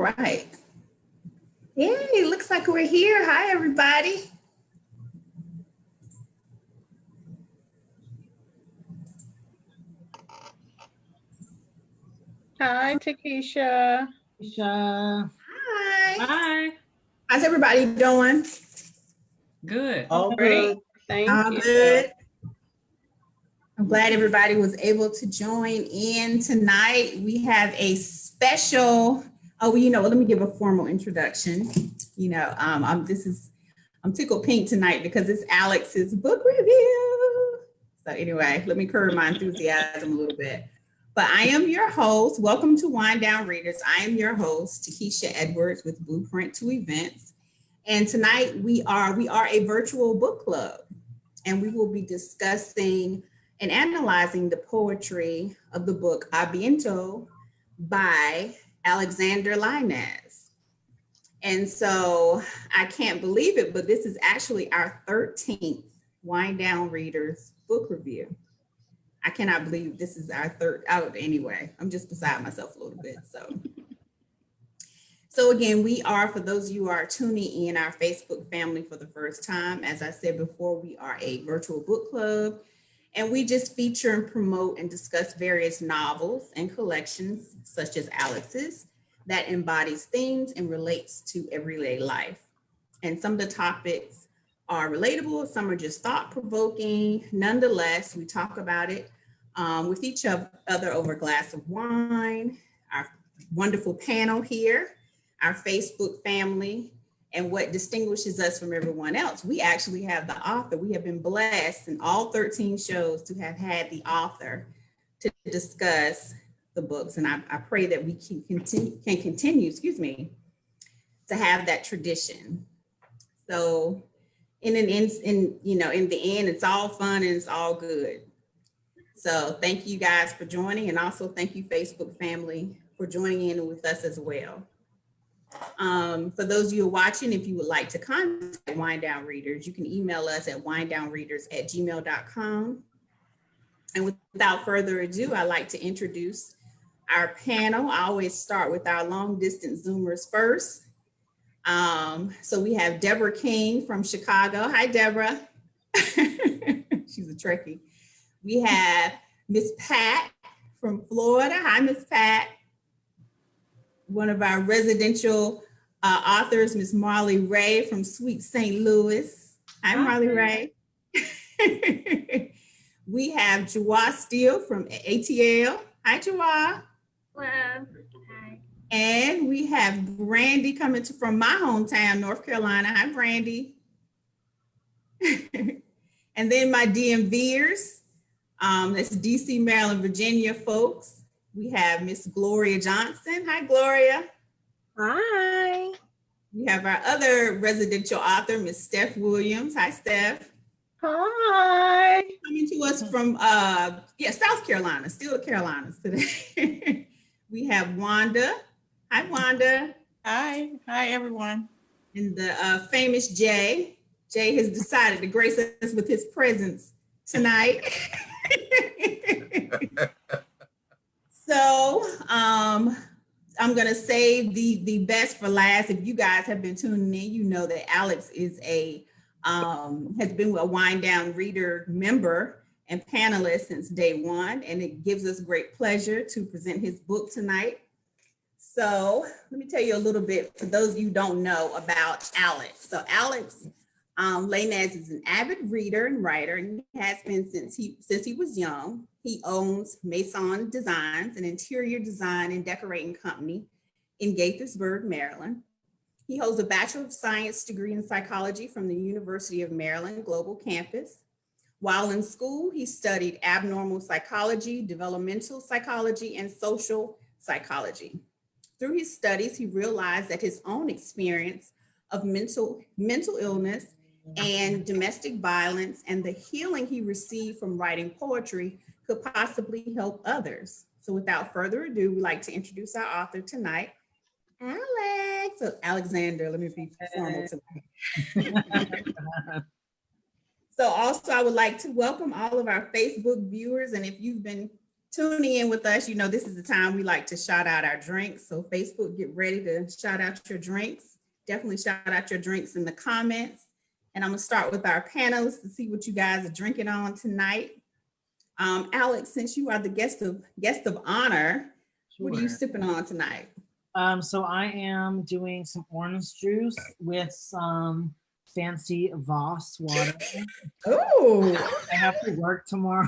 right. Yay, looks like we're here. Hi, everybody. Hi, Takesha. Hi. Hi. How's everybody doing? Good. All great. Thank All you. good. I'm glad everybody was able to join in tonight. We have a special, let me give a formal introduction. I'm tickled pink tonight because it's Alex's book review. So anyway, let me curb my enthusiasm a little bit. But I am your host. Welcome to Wind Down Readers. I am your host, Takesha Edwards with Blueprint to Events. And tonight we are a virtual book club, and we will be discussing and analyzing the poetry of the book Á Bientôt by Alexander Lainez. And so I can't believe it, but this is actually our 13th Wind Down Readers book review. I cannot believe this is our third out anyway. I'm just beside myself a little bit. So again, we are, for those of you who are tuning in, our Facebook family for the first time. As I said before, we are a virtual book club, and we just feature and promote and discuss various novels and collections, such as Alex's, that embodies themes and relates to everyday life. And some of the topics are relatable, some are just thought-provoking. Nonetheless, we talk about it with each other over a glass of wine, our wonderful panel here, our Facebook family, and what distinguishes us from everyone else. We actually have the author. We have been blessed in all 13 shows to have had the author to discuss the books. And I pray that we can continue, to have that tradition. So in the end, it's all fun and it's all good. So thank you guys for joining, and also thank you, Facebook family, for joining in with us as well. For those of you watching, if you would like to contact Wind Down Readers, you can email us at winddownreaders@gmail.com. And without further ado, I'd like to introduce our panel. I always start with our long distance Zoomers first. So we have Deborah King from Chicago. Hi, Deborah. She's a Trekkie. We have Miss Pat from Florida. Hi, Miss Pat. One of our residential authors, Miss Marley Ray from Sweet St. Louis. Hi, Marley Ray. We have Jawah Steele from ATL. Hi, Jawah. Hello. Hi. And we have Brandy coming from my hometown, North Carolina. Hi, Brandy. And then my DMVers, that's DC, Maryland, Virginia folks. We have Miss Gloria Johnson. Hi, Gloria. Hi. We have our other residential author, Miss Steph Williams. Hi, Steph. Hi. Coming to us from South Carolina, still the Carolinas today. We have Wanda. Hi, Wanda. Hi everyone. And the famous Jay. Jay has decided to grace us with his presence tonight. So I'm gonna save the best for last. If you guys have been tuning in, you know that Alex is has been a Wind Down Reader member and panelist since day one, and it gives us great pleasure to present his book tonight. So let me tell you a little bit, for those of you who don't know, about Alex. So Alex Lainez is an avid reader and writer, and he has been since he was young. He owns Maison Designs, an interior design and decorating company in Gaithersburg, Maryland. He holds a Bachelor of Science degree in psychology from the University of Maryland Global Campus. While in school, he studied abnormal psychology, developmental psychology, and social psychology. Through his studies, he realized that his own experience of mental illness and domestic violence and the healing he received from writing poetry could possibly help others. So without further ado, we'd like to introduce our author tonight, Alex. So Alexander, let me be formal tonight. So also I would like to welcome all of our Facebook viewers. And if you've been tuning in with us, you know, this is the time we like to shout out our drinks. So Facebook, get ready to shout out your drinks. Definitely shout out your drinks in the comments. And I'm gonna start with our panelists to see what you guys are drinking on tonight. Alex, since you are the guest of honor, what are you Sure. sipping on tonight? So I am doing some orange juice with some fancy Voss water. Oh, I have to work tomorrow.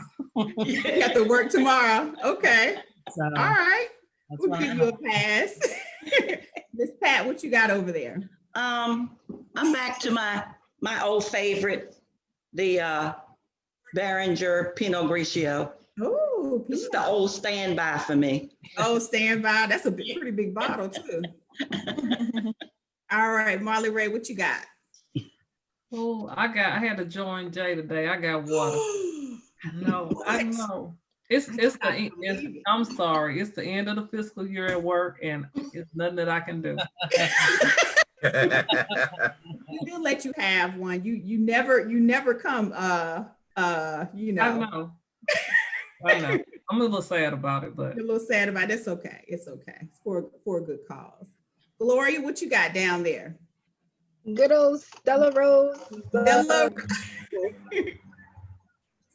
you have to work tomorrow. Okay. So All right. that's We'll what give I you a have. pass. Miss Pat, what you got over there? I'm back to my old favorite, the Behringer Pinot Grigio. Oh, This is the old standby for me. oh, stand by. That's a pretty big bottle too. All right, Marley Ray, what you got? Oh, I had to join Jay today. I got water. No, I What? know. I'm sorry. It's the end of the fiscal year at work, and it's nothing that I can do. We'll let you have one. You never come you I know. know. I know. I'm a little sad about it, but You're a little sad about it. It's okay. It's okay. It's for a good cause. Gloria, what you got down there? Good old Stella Rose. Stella,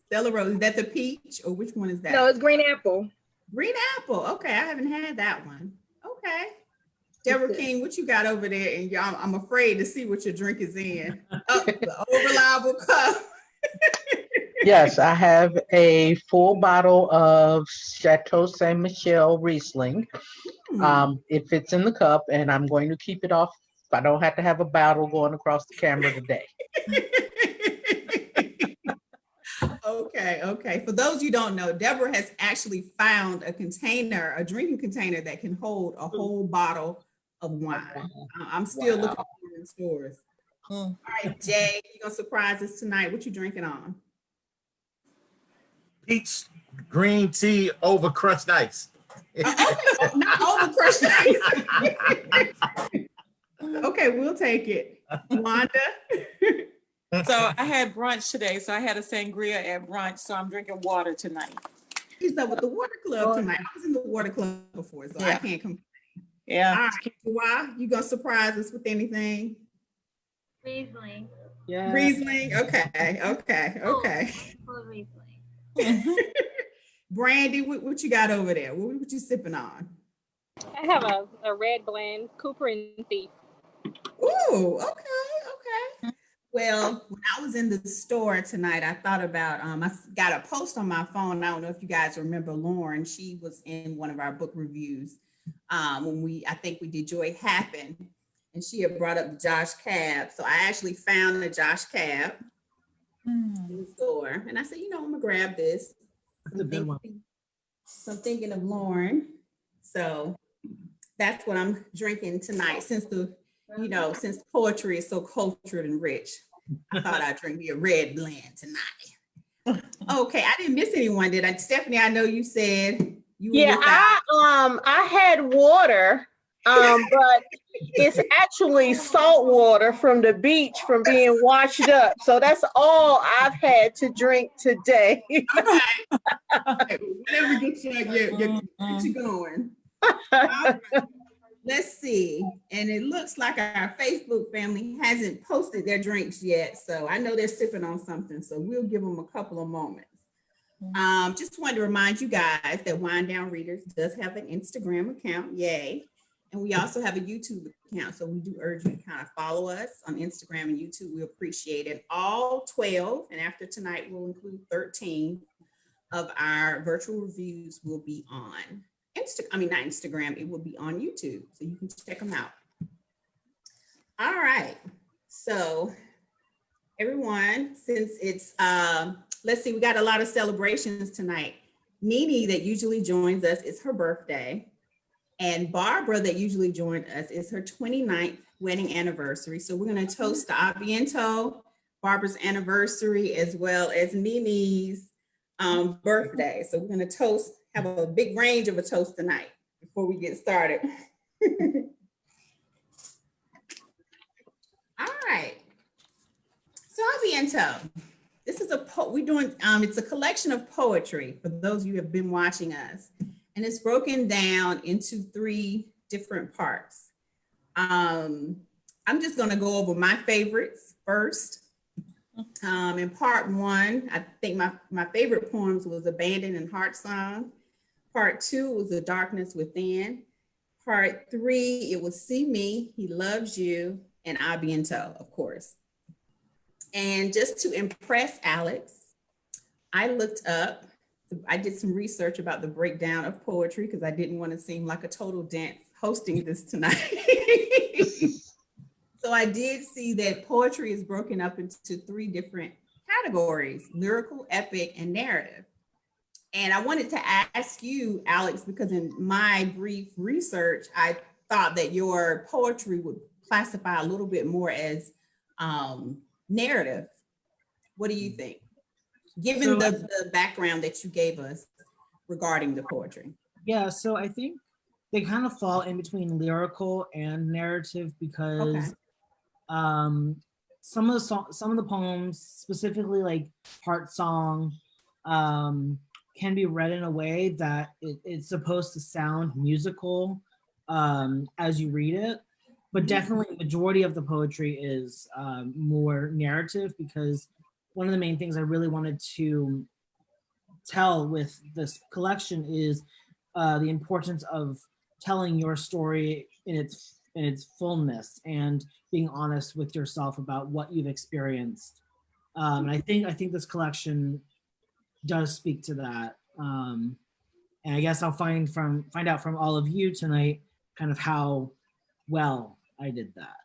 Stella Rose. Is that the peach or which one is that? No, it's green apple. Green apple. Okay, I haven't had that one. Okay. Deborah King, what you got over there? And y'all, I'm afraid to see what your drink is in. Oh, the reliable cup. Yes, I have a full bottle of Chateau Saint Michel Riesling. It fits in the cup, and I'm going to keep it off. I don't have to have a battle going across the camera today. Okay. For those you don't know, Deborah has actually found a container, a drinking container that can hold a whole bottle of wine. I'm still looking for it in stores. All right, Jay, you're gonna surprise us tonight. What you drinking on? Peach green tea over crushed ice. Not over crushed ice. Okay, we'll take it. Wanda. So I had brunch today, so I had a sangria at brunch, so I'm drinking water tonight. She's up with the water club tonight. I was in the water club before, so I Yeah. can't come. Yeah. All right, why? You gonna surprise us with anything? Riesling. Yeah. Riesling? Okay. Full Riesling. Brandy, what you got over there? What you sipping on? I have a red blend, Cooper and Thief. Ooh, okay. Well, when I was in the store tonight, I thought about, I got a post on my phone. I don't know if you guys remember Lauren. She was in one of our book reviews when I think we did Joy Happen, and she had brought up the Josh Cab. So I actually found the Josh Cab in the store, and I said, I'm gonna grab this. That's a good one. So I'm thinking of Lauren. So that's what I'm drinking tonight. Since poetry is so cultured and rich, I thought I'd drink me a red blend tonight. Okay, I didn't miss anyone, did I? Stephanie, I know you said you were without. I had water, but it's actually salt water from the beach from being washed up. So that's all I've had to drink today. Okay, whatever gets you going. All right. Let's see. And it looks like our Facebook family hasn't posted their drinks yet. So I know they're sipping on something. So we'll give them a couple of moments. Just wanted to remind you guys that Wind Down Readers does have an Instagram account. Yay. And we also have a YouTube account. So we do urge you to kind of follow us on Instagram and YouTube. We appreciate it. All 12, and after tonight, we'll include 13 of our virtual reviews will be on not Instagram, it will be on YouTube. So you can check them out. All right. So everyone, since it's, let's see, we got a lot of celebrations tonight. Nene that usually joins us, it's her birthday. And Barbara that usually joined us, is her 29th wedding anniversary. So we're going to toast to Á Bientôt, Barbara's anniversary, as well as Nene's birthday. So we're going to have a big range of a toast tonight before we get started. All right. So Á Bientôt. This is we're doing, it's a collection of poetry for those of you who have been watching us. And it's broken down into 3 different parts. I'm just gonna go over my favorites first. In part 1, I think my favorite poems was Abandoned and Heart Song. Part 2 was The Darkness Within. Part 3, it was See Me, He Loves You, and Á Bientôt, of course. And just to impress Alex, I did some research about the breakdown of poetry because I didn't want to seem like a total dance hosting this tonight. So I did see that poetry is broken up into 3 different categories: lyrical, epic, and narrative. And I wanted to ask you, Alex, because in my brief research, I thought that your poetry would classify a little bit more as narrative. What do you think? Given the background that you gave us regarding the poetry. Yeah, so I think they kind of fall in between lyrical and narrative because some of the poems, specifically like Heart Song, can be read in a way that it's supposed to sound musical as you read it. But definitely majority of the poetry is more narrative, because one of the main things I really wanted to tell with this collection is the importance of telling your story in its fullness and being honest with yourself about what you've experienced. And I think this collection does speak to that. And I guess I'll find out from all of you tonight kind of how well I did that.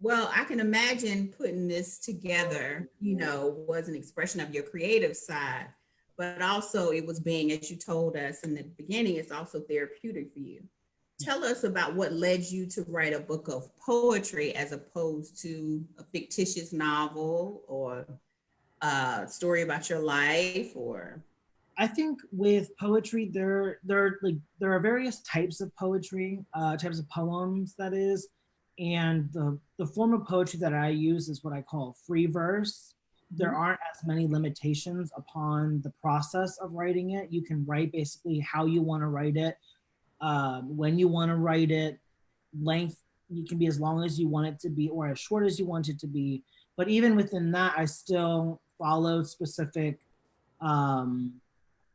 Well, I can imagine putting this together, was an expression of your creative side, but also it was being, as you told us in the beginning, it's also therapeutic for you. Tell us about what led you to write a book of poetry as opposed to a fictitious novel or a story about your life. Or I think with poetry, there are various types of poetry, types of poems, that is. And the form of poetry that I use is what I call free verse. There aren't as many limitations upon the process of writing it. You can write basically how you want to write it, when you want to write it. Length, you can be as long as you want it to be or as short as you want it to be. But even within that, I still followed specific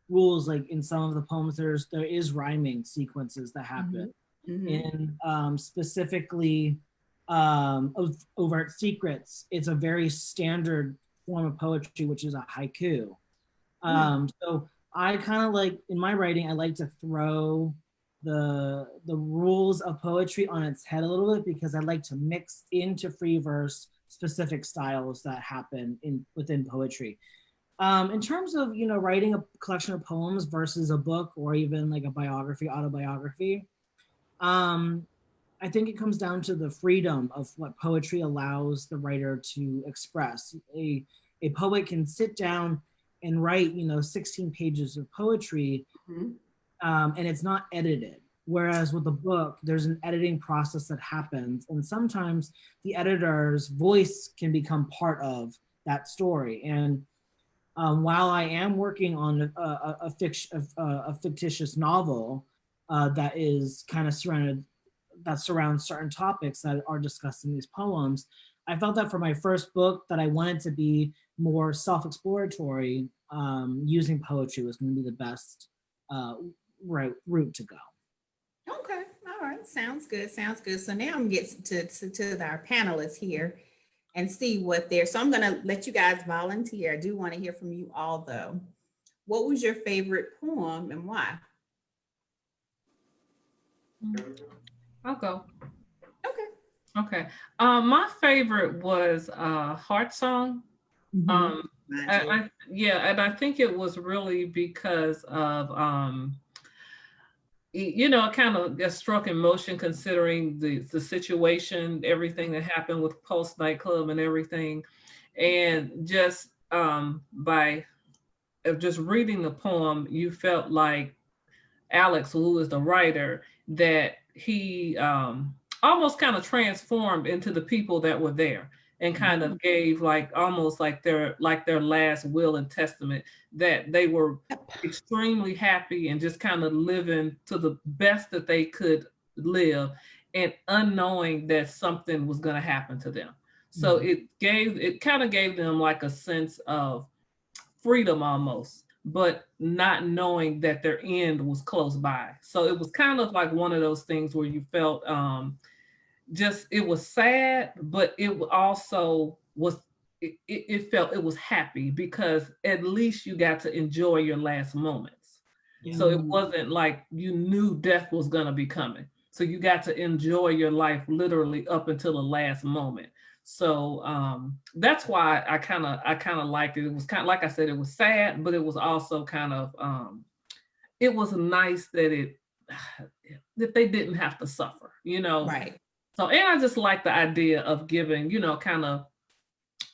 rules. Like in some of the poems, there is rhyming sequences that happen. In specifically Overt Secrets, it's a very standard form of poetry, which is a haiku. So I kind of like, in my writing, I like to throw the rules of poetry on its head a little bit, because I like to mix into free verse specific styles that happen within poetry. In terms of writing a collection of poems versus a book or even like a autobiography, I think it comes down to the freedom of what poetry allows the writer to express. A poet can sit down and write 16 pages of poetry, and it's not edited. Whereas with a book, there's an editing process that happens, and sometimes the editor's voice can become part of that story. And while I am working on a fictitious novel that is kind of surrounds certain topics that are discussed in these poems, I felt that for my first book that I wanted to be more self-exploratory, using poetry was going to be the best route to go. Okay, all right, sounds good. So now I'm getting to our panelists here and see what they're. So I'm gonna let you guys volunteer. I do want to hear from you all though. What was your favorite poem and why? I'll go. Okay. My favorite was Heart Song. And I think it was really because of it kind of got struck in motion considering the situation, everything that happened with Pulse nightclub and everything, and just by just reading the poem, you felt like Alex, who is the writer, that he almost kind of transformed into the people that were there. and kind of gave like almost like their last will and testament, that they were extremely happy and just kind of living to the best that they could live, and unknowing that something was going to happen to them. So it kind of gave them like a sense of freedom almost, but not knowing that their end was close by. So it was kind of like one of those things where you felt just, it was sad, but it also was, it felt it was happy, because at least you got to enjoy your last moments. So it wasn't like you knew death was going to be coming. So you got to enjoy your life literally up until the last moment. So that's why I kind of liked it. It was kind of, like I said, it was sad, but it was also kind of, it was nice that that they didn't have to suffer, Right. So, and I just like the idea of giving, kind of,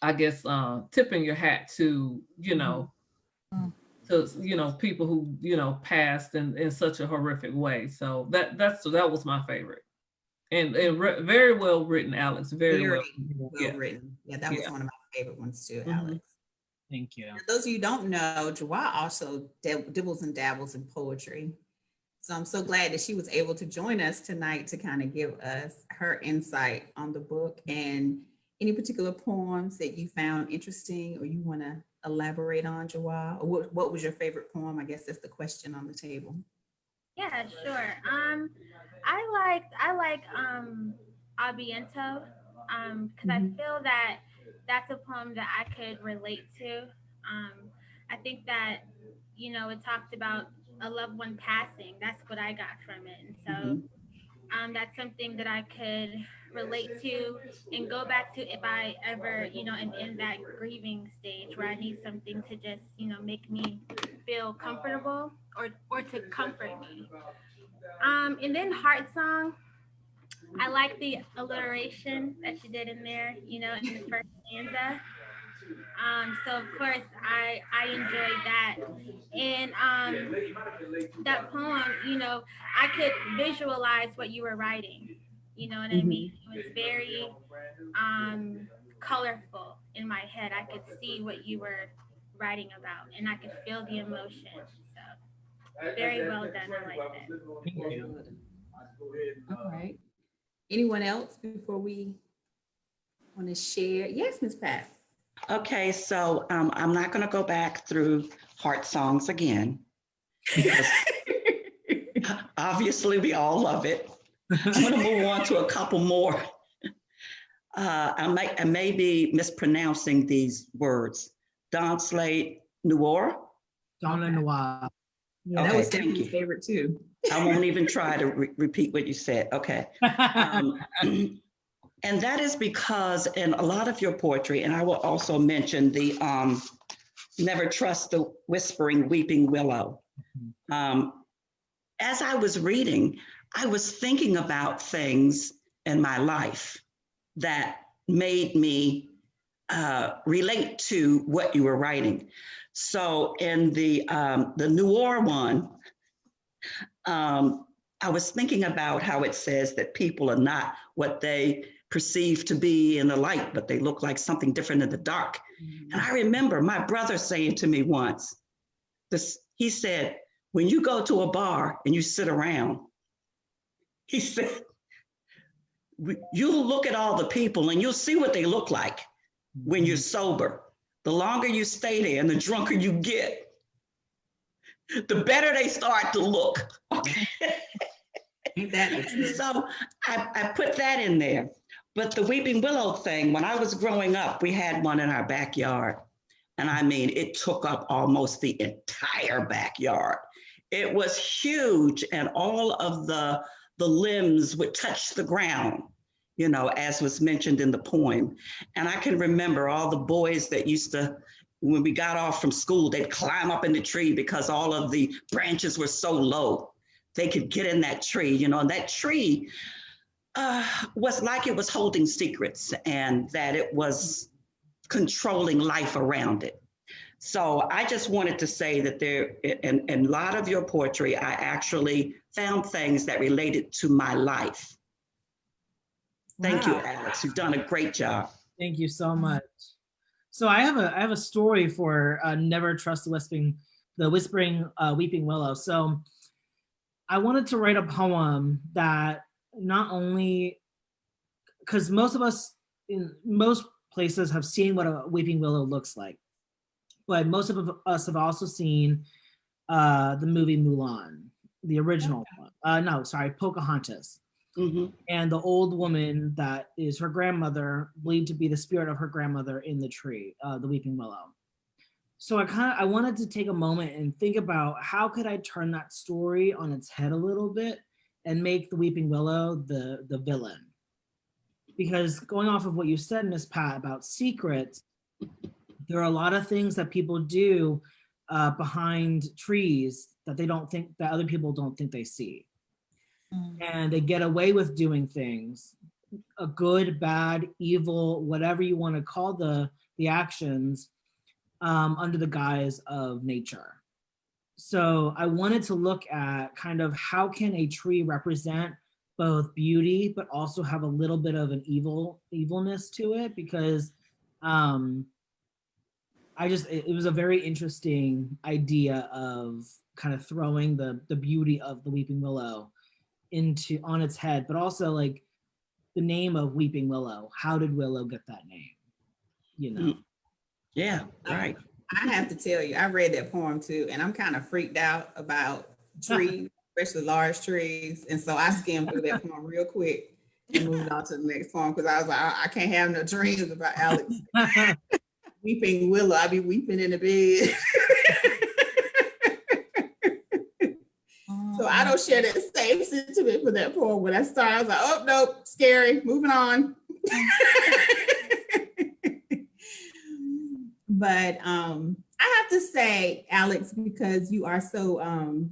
I guess, tipping your hat to, to, people who, passed in such a horrific way. So that was my favorite. And very well written, Alex. Very well written. Yeah, that was one of my favorite ones too, Alex. Thank you. For those of you who don't know, Jawah also dibbles and dabbles in poetry. So I'm so glad that she was able to join us tonight to kind of give us her insight on the book, and any particular poems that you found interesting or you want to elaborate on, Jawah. Or what was your favorite poem? I guess that's the question on the table. Yeah, sure. I like Á Bientôt, because I feel that that's a poem that I could relate to. I think that, it talked about a loved one passing. That's what I got from it. And so that's something that I could relate to and go back to if I ever, am in that grieving stage where I need something to just, make me feel comfortable or to comfort me. And then Heart Song, I like the alliteration that you did in there, in the first stanza. So of course I enjoyed that. And that poem, I could visualize what you were writing. You know what I mean? It was very colorful in my head. I could see what you were writing about, and I could feel the emotion. So very well done. I like that. Thank you. All right. Anyone else before we want to share? Yes, Ms. Pat. Okay, so I'm not going to go back through Heart Songs again, because obviously we all love it. I'm going to move on to a couple more. I may be mispronouncing these words. Dans les Noirs. Dans les Noirs. Yeah, Okay, that was thank Stephanie's you. favorite too. I won't even try to repeat what you said. Okay. And that is because in a lot of your poetry, and I will also mention the Never Trust the Whispering Weeping Willow. As I was reading, I was thinking about things in my life that made me relate to what you were writing. So in the Noir one, I was thinking about how it says that people are not what they perceive to be in the light, but they look like something different in the dark. And I remember my brother saying to me once, he said, when you go to a bar and you sit around, he said, you'll look at all the people and you'll see what they look like when you're sober. The longer you stay there and the drunker you get, the better they start to look. Ain't that the truth? So I put that in there. But the Weeping Willow thing, when I was growing up, we had one in our backyard. And I mean, it took up almost the entire backyard. It was huge, and all of the limbs would touch the ground, as was mentioned in the poem. And I can remember all the boys that used to, when we got off from school, they'd climb up in the tree because all of the branches were so low. They could get in that tree, and that tree was like it was holding secrets, and that it was controlling life around it. So I just wanted to say that there, in a lot of your poetry, I actually found things that related to my life. Thank you, Alex. You've done a great job. Thank you so much. So I have a story for Never Trust the Whispering Weeping Willow. So I wanted to write a poem that not only, because most of us in most places have seen what a weeping willow looks like, but most of us have also seen the movie Mulan, the original one. No, sorry, Pocahontas. And the old woman that is her grandmother, believed to be the spirit of her grandmother in the tree, the weeping willow. So I wanted to take a moment and think about how could I turn that story on its head a little bit and make the weeping willow the villain. Because going off of what you said, Miss Pat, about secrets, there are a lot of things that people do behind trees that that other people don't think they see. And they get away with doing things, a good, bad, evil, whatever you want to call the actions, under the guise of nature. So I wanted to look at kind of how can a tree represent both beauty, but also have a little bit of an evilness to it, because it was a very interesting idea of kind of throwing the beauty of the weeping willow on its head, but also like the name of weeping willow. How did willow get that name? You know? Yeah, right. I have to tell you, I read that poem too, and I'm kind of freaked out about trees, especially large trees. And so I skimmed through that poem real quick and moved on to the next poem, because I was like, I can't have no dreams about Alex. Weeping willow, I be weeping in the bed. So I don't share that same sentiment for that poem. When I started, I was like, oh, nope, scary, moving on. But I have to say, Alex, because you are so,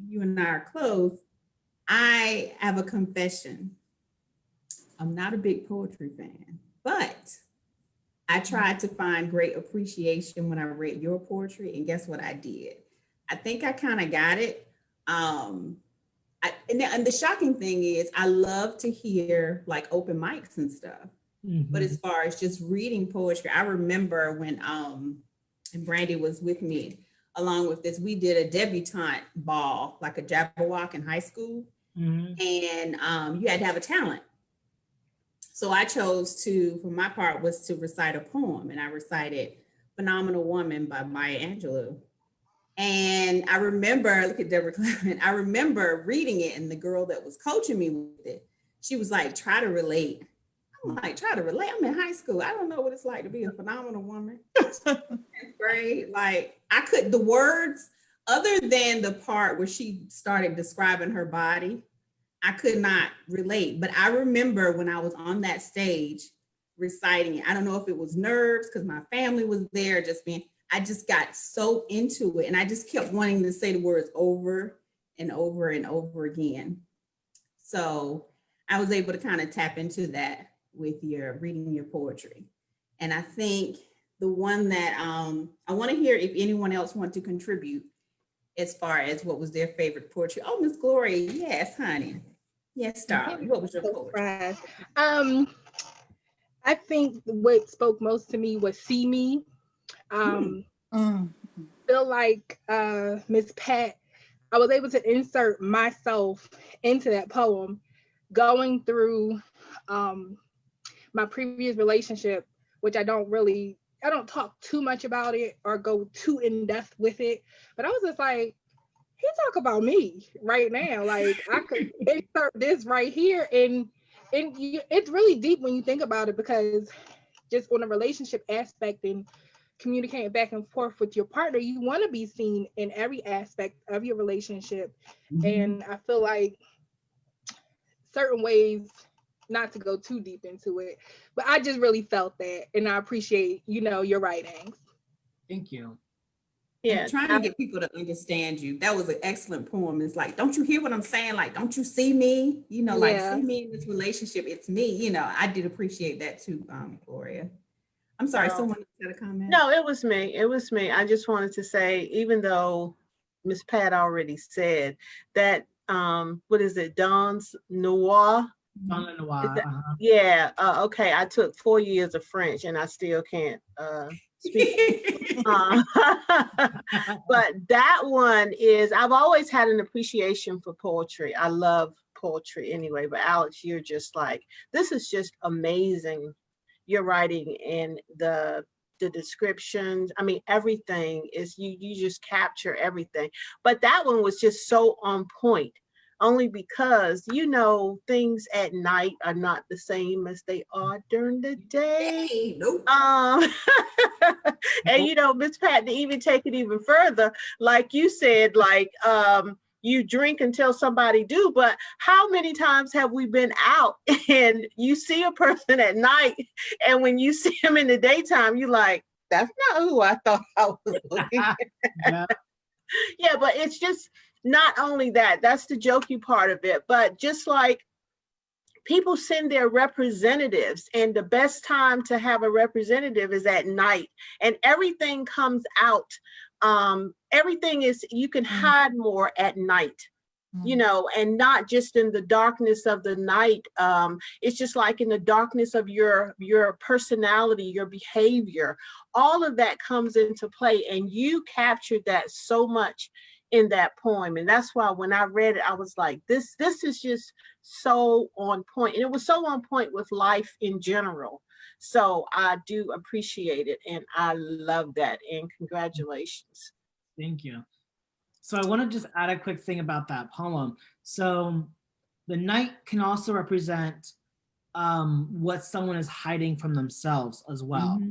you and I are close, I have a confession. I'm not a big poetry fan, but I tried to find great appreciation when I read your poetry, and guess what I did? I think I kind of got it. And the shocking thing is, I love to hear like open mics and stuff. But as far as just reading poetry, I remember when and Brandy was with me along with this, we did a debutante ball, like a Jabberwock in high school. And you had to have a talent. So I chose to, for my part, was to recite a poem, and I recited Phenomenal Woman by Maya Angelou. And I remember, look at Deborah Clement, I remember reading it, and the girl that was coaching me with it, she was like, try to relate. I'm like, try to relate? I'm in high school. I don't know what it's like to be a phenomenal woman. 10th grade, like the words, other than the part where she started describing her body, I could not relate. But I remember when I was on that stage reciting it, I don't know if it was nerves because my family was there, I just got so into it, and I just kept wanting to say the words over and over and over again. So I was able to kind of tap into that with reading your poetry. And I think the one that I want to hear if anyone else want to contribute as far as what was their favorite poetry. Oh, Miss Gloria, yes, honey. Yes, darling. What was your poetry? I think what spoke most to me was See Me. Feel like Miss Pat, I was able to insert myself into that poem, going through my previous relationship, which I don't talk too much about it or go too in depth with it, but I was just like, he talk about me right now. Like I could insert this right here, and it's really deep when you think about it, because just on a relationship aspect and communicating back and forth with your partner, you want to be seen in every aspect of your relationship. And I feel like certain ways, not to go too deep into it, but I just really felt that, and I appreciate, your writings. Thank you. Yeah, I'm trying to get people to understand you. That was an excellent poem. It's like, don't you hear what I'm saying? Like, don't you see me? Like, see me in this relationship. It's me. I did appreciate that too, Gloria. I'm sorry, someone had a comment. No, it was me. It was me. I just wanted to say, even though Miss Pat already said that, what is it, Dawn's Noir Yeah. Okay. I took 4 years of French and I still can't speak. But that one is, I've always had an appreciation for poetry. I love poetry anyway, but Alex, you're just like, this is just amazing. Your writing and the descriptions, I mean, everything is, you just capture everything. But that one was just so on point, only because, you know, things at night are not the same as they are during the day. Hey, nope. And you know, Miss Pat, to even take it even further, like you said, like you drink until somebody do, but how many times have we been out and you see a person at night, and when you see him in the daytime, you like, that's not who I thought I was looking at. Yeah, but it's just not only that, that's the jokey part of it, but just like people send their representatives, and the best time to have a representative is at night, and everything comes out. Everything is, you can hide more at night, you know, and not just in the darkness of the night. It's just like in the darkness of your personality, your behavior, all of that comes into play, and you captured that so much in that poem. And that's why when I read it, I was like, this is just so on point. And it was so on point with life in general. So I do appreciate it, and I love that, and congratulations. Thank you. So I want to just add a quick thing about that poem. So the night can also represent what someone is hiding from themselves as well.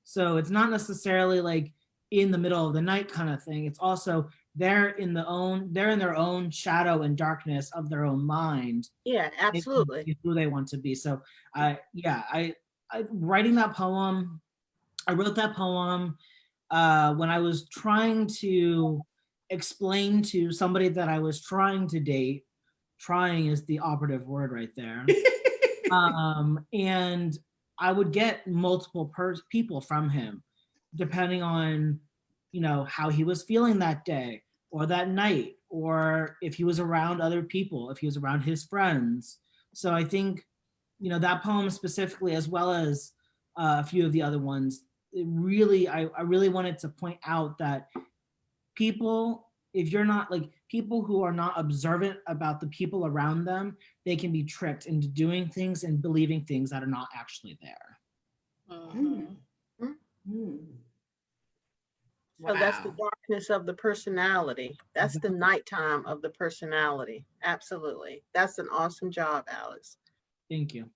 So it's not necessarily like in the middle of the night kind of thing. It's also they're in their own shadow and darkness of their own mind. Yeah, absolutely. Who they want to be. So I writing that poem, I wrote that poem when I was trying to explain to somebody that I was trying to date. Trying is the operative word right there. And I would get multiple people from him, depending on, you know, how he was feeling that day or that night, or if he was around other people, if he was around his friends. So I think, you know, that poem specifically, as well as a few of the other ones, it really, I really wanted to point out that people, if you're not like, people who are not observant about the people around them, they can be tricked into doing things and believing things that are not actually there. So that's the darkness of the personality. That's the nighttime of the personality. Absolutely. That's an awesome job, Alex. Thank you.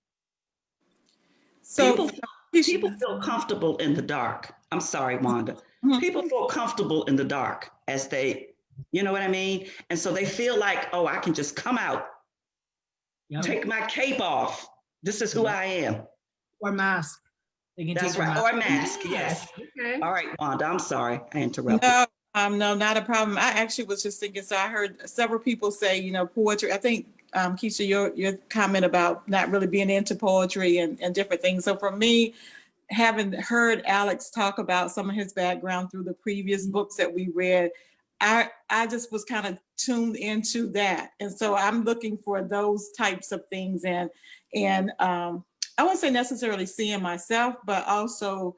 So people feel comfortable in the dark. I'm sorry, Wanda. People feel comfortable in the dark as they, you know what I mean? And so they feel like, oh, I can just come out, take my cape off. This is who I am. Or mask. That's right. Or mask. Yes. Okay. All right, Wanda. I'm sorry I interrupted. No, not a problem. I actually was just thinking. So I heard several people say, you know, poetry. I think Keisha, your comment about not really being into poetry and different things. So for me, having heard Alex talk about some of his background through the previous books that we read, I just was kind of tuned into that, and so I'm looking for those types of things, and I won't say necessarily seeing myself, but also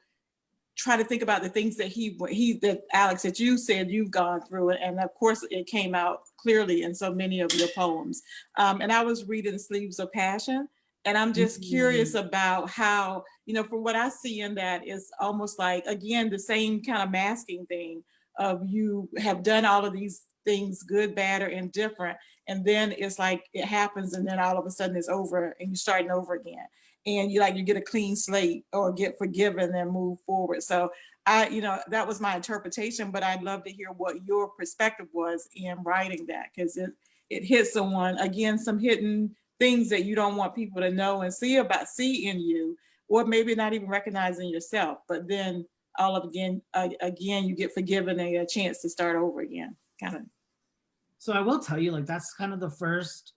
try to think about the things that that Alex, that you said you've gone through, and of course it came out clearly in so many of your poems. And I was reading Sleeves of Passion, and I'm just curious about how, you know, from what I see in that, is almost like, again, the same kind of masking thing of you have done all of these things, good, bad, or indifferent, and then it's like it happens, and then all of a sudden it's over and you're starting over again. And you get a clean slate or get forgiven and move forward. So that was my interpretation, but I'd love to hear what your perspective was in writing that, because it hits someone, again, some hidden things that you don't want people to know and see in you, or maybe not even recognizing yourself. But then again, you get forgiven and a chance to start over again, kind of. So I will tell you, like, that's kind of the first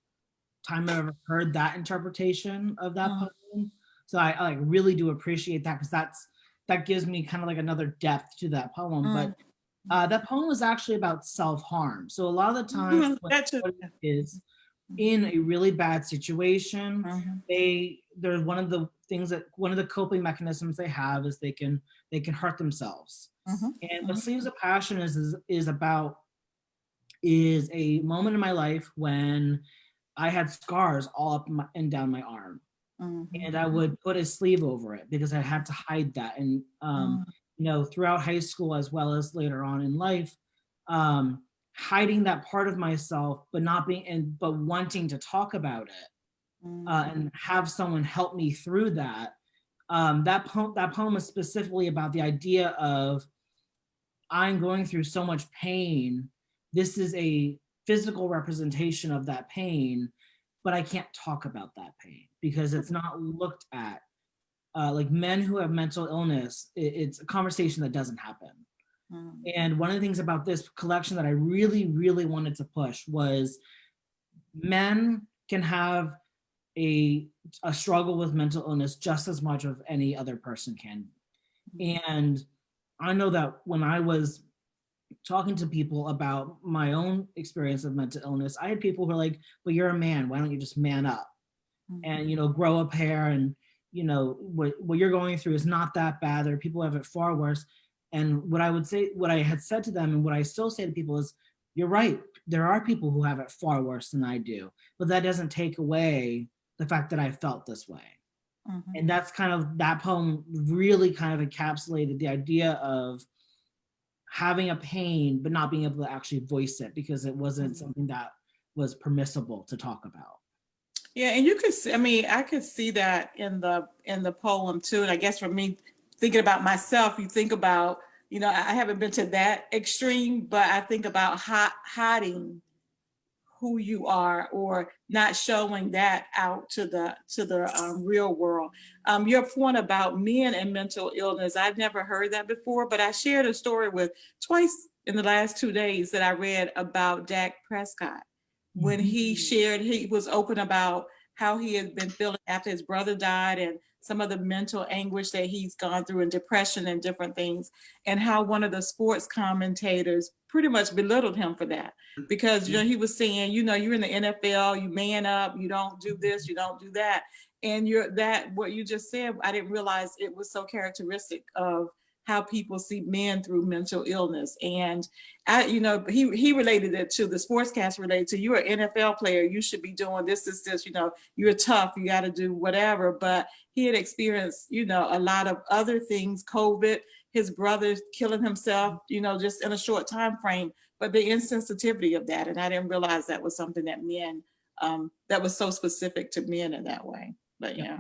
time I've ever heard that interpretation of that poem. So I like really do appreciate that, because that gives me kind of like another depth to that poem. But that poem was actually about self-harm. So a lot of the time what it is, in a really bad situation, they're one of the coping mechanisms they have is they can hurt themselves. And what Sleeves of Passion is about is a moment in my life when I had scars all up and down my arm. And I would put a sleeve over it because I had to hide that. And you know, throughout high school as well as later on in life, hiding that part of myself, but not being but wanting to talk about it and have someone help me through that. That poem is specifically about the idea of I'm going through so much pain. This is a physical representation of that pain, but I can't talk about that pain because it's not looked at. Like men who have mental illness, it's a conversation that doesn't happen. And one of the things about this collection that I really, really wanted to push was men can have a struggle with mental illness just as much as any other person can. And I know that when I was talking to people about my own experience of mental illness, I had people who were like, well, you're a man, why don't you just man up and, you know, grow up hair, and, you know, what you're going through is not that bad. There are people who have it far worse. And what I had said to them and what I still say to people is, you're right, there are people who have it far worse than I do, but that doesn't take away the fact that I felt this way. And that's kind of, that poem really kind of encapsulated the idea of having a pain, but not being able to actually voice it because it wasn't something that was permissible to talk about. Yeah, and you could see, I mean, I could see that in the poem too. And I guess for me, thinking about myself, you think about, you know, I haven't been to that extreme, but I think about hiding who you are or not showing that out to the real world. Your point about men and mental illness, I've never heard that before, but I shared a story with twice in the last 2 days that I read about Dak Prescott. When he shared, he was open about how he had been feeling after his brother died and some of the mental anguish that he's gone through and depression and different things, and how one of the sports commentators pretty much belittled him for that. Because, you know, he was saying, you know, you're in the NFL, you man up, you don't do this, you don't do that. And what you just said, I didn't realize it was so characteristic of how people see men through mental illness. And you know, he related it to the sportscast related to, you're an NFL player, you should be doing this, you know, you're tough, you got to do whatever. But he had experienced, you know, a lot of other things, COVID, his brother killing himself, you know, just in a short time frame, but the insensitivity of that. And I didn't realize that was something that men, that was so specific to men in that way. But yeah.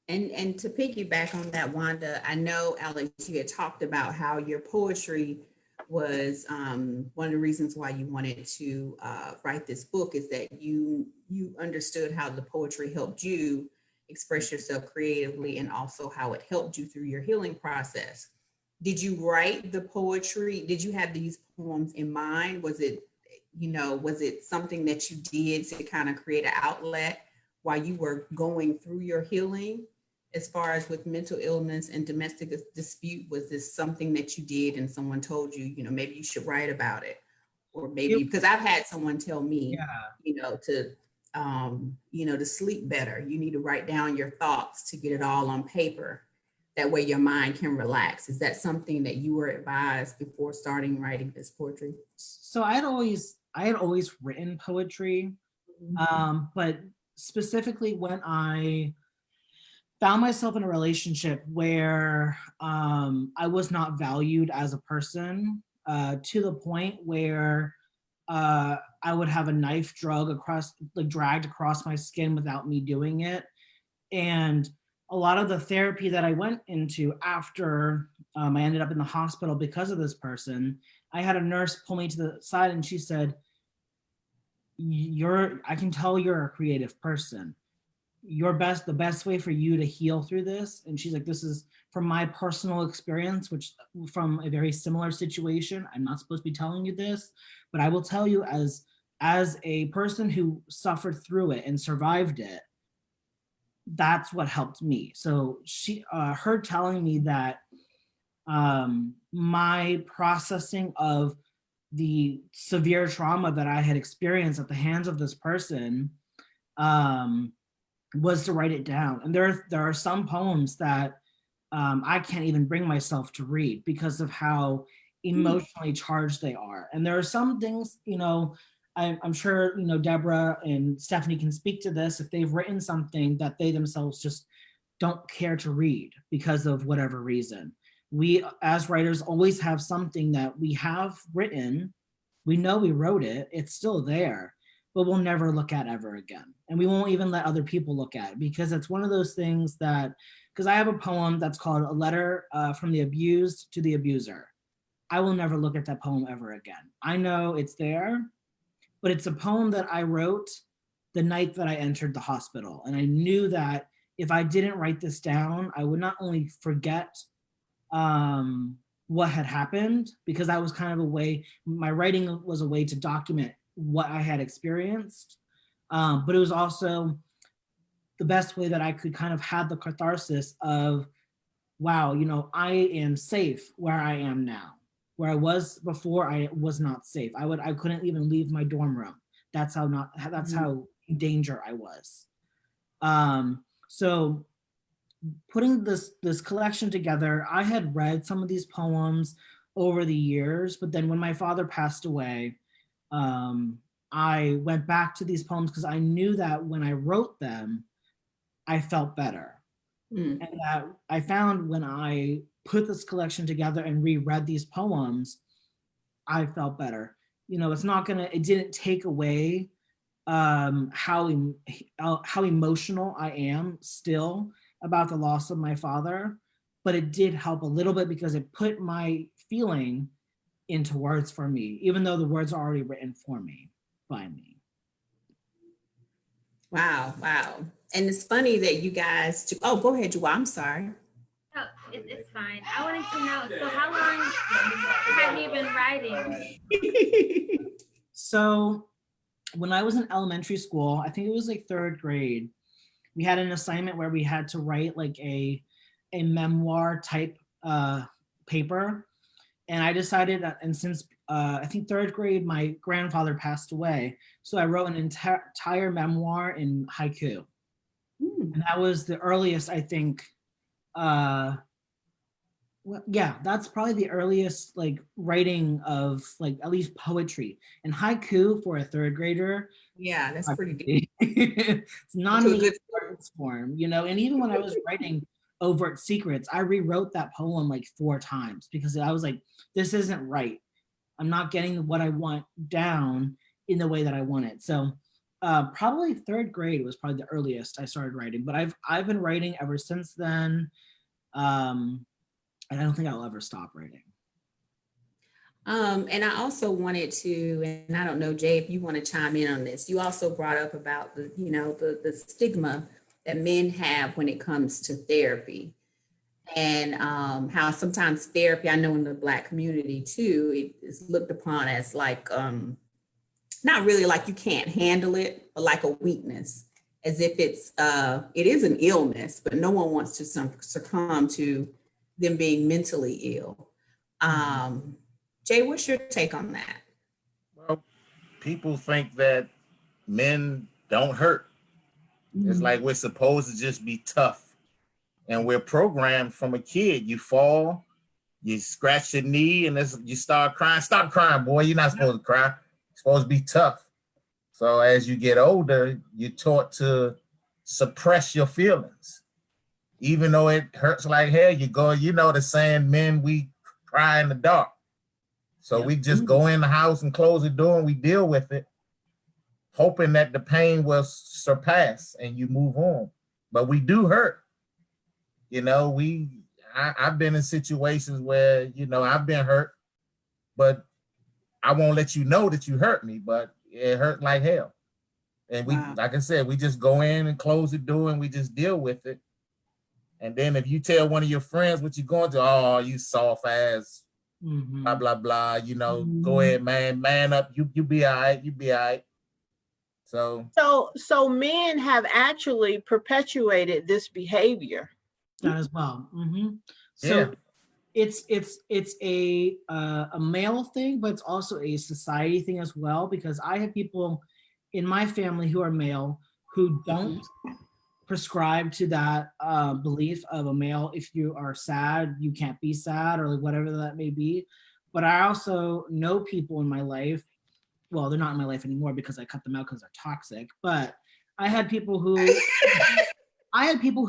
And to piggyback on that, Wanda, I know, Alex, you had talked about how your poetry was one of the reasons why you wanted to write this book, is that you understood how the poetry helped you express yourself creatively and also how it helped you through your healing process. Did you write the poetry? Did you have these poems in mind? Was it, you know, was it something that you did to kind of create an outlet while you were going through your healing? As far as with mental illness and domestic dispute, was this something that you did and someone told you, you know, maybe you should write about it? Or maybe, because I've had someone tell me, you know, to sleep better, you need to write down your thoughts to get it all on paper. That way your mind can relax. Is that something that you were advised before starting writing this poetry? So I had always written poetry, but specifically when I found myself in a relationship where I was not valued as a person, to the point where I would have a knife dragged across my skin without me doing it. And a lot of the therapy that I went into after I ended up in the hospital because of this person, I had a nurse pull me to the side and she said, I can tell you're a creative person. The best way for you to heal through this, and she's like, this is from my personal experience, which from a very similar situation, I'm not supposed to be telling you this, but I will tell you as a person who suffered through it and survived it, that's what helped me. So her telling me that my processing of severe trauma that I had experienced at the hands of this person, was to write it down. And there are some poems that I can't even bring myself to read because of how emotionally charged they are. And there are some things, you know, I'm sure, you know, Deborah and Stephanie can speak to this, if they've written something that they themselves just don't care to read because of whatever reason. We as writers always have something that we have written, we know we wrote it, it's still there, but we'll never look at ever again. And we won't even let other people look at it because it's one of those things that, because I have a poem that's called A Letter from the Abused to the Abuser. I will never look at that poem ever again. I know it's there, but it's a poem that I wrote the night that I entered the hospital. And I knew that if I didn't write this down, I would not only forget what had happened, because that was kind of a way, my writing was a way to document what I had experienced, but it was also the best way that I could kind of have the catharsis of, wow, you know, I am safe where I am now. Where I was before, I was not safe. I couldn't even leave my dorm room. That's how in danger I was. So putting this collection together, I had read some of these poems over the years, but then when my father passed away, I went back to these poems because I knew that when I wrote them, I felt better. And that I found when I put this collection together and reread these poems, I felt better. You know, it didn't take away how emotional I am still about the loss of my father, but it did help a little bit because it put my feeling into words for me, even though the words are already written for me, by me. Wow, wow. And it's funny that you guys, oh, go ahead, Joelle, I'm sorry. Oh, it's fine. I wanted to know, so how long have you been writing? So when I was in elementary school, I think it was like 3rd grade, we had an assignment where we had to write like a memoir type paper. And I decided that, and since I think 3rd grade, my grandfather passed away. So I wrote an entire memoir in haiku. And that was the earliest, I think, well, yeah, that's probably the earliest like writing of like at least poetry. And haiku for a 3rd grader. Yeah, that's pretty good. It's not an easy form, you know. And even when I was writing Overt Secrets, I rewrote that poem like 4 times because I was like, this isn't right. I'm not getting what I want down in the way that I want it. So probably 3rd grade was probably the earliest I started writing, but I've been writing ever since then. And I don't think I'll ever stop writing. And I also wanted to, and I don't know, Jay, if you want to chime in on this, you also brought up about the, you know, the stigma that men have when it comes to therapy, and how sometimes therapy, I know in the Black community too, it is looked upon as like, not really like you can't handle it, but like a weakness, as if it is an illness, but no one wants to succumb to them being mentally ill. Jay, what's your take on that? Well, people think that men don't hurt. It's like we're supposed to just be tough. And we're programmed from a kid. You fall, you scratch your knee, and you start crying. Stop crying, boy. You're not supposed to cry. You're supposed to be tough. So as you get older, you're taught to suppress your feelings. Even though it hurts like hell, you know the saying, men, we cry in the dark. So we just go in the house and close the door and we deal with it, hoping that the pain will surpass and you move on. But we do hurt. You know, I've been in situations where, you know, I've been hurt, but I won't let you know that you hurt me, but it hurt like hell. And we, like I said, we just go in and close the door and we just deal with it. And then if you tell one of your friends what you're going through, oh, you soft ass, blah, blah, blah, you know, go ahead, man up, you be all right, you be all right. So men have actually perpetuated this behavior. That as well. So it's a male thing, but it's also a society thing as well, because I have people in my family who are male who don't prescribe to that belief of a male. If you are sad, you can't be sad, or like whatever that may be. But I also know people in my life, well, they're not in my life anymore because I cut them out because they're toxic, but I had people who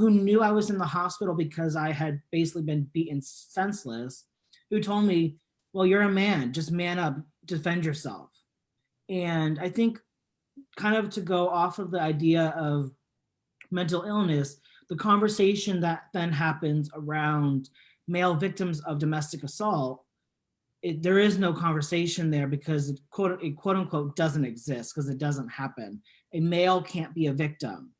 knew I was in the hospital because I had basically been beaten senseless, who told me, well, you're a man, just man up, defend yourself. And I think, kind of to go off of the idea of mental illness, the conversation that then happens around male victims of domestic assault, there is no conversation there because it quote unquote doesn't exist, because it doesn't happen. A male can't be a victim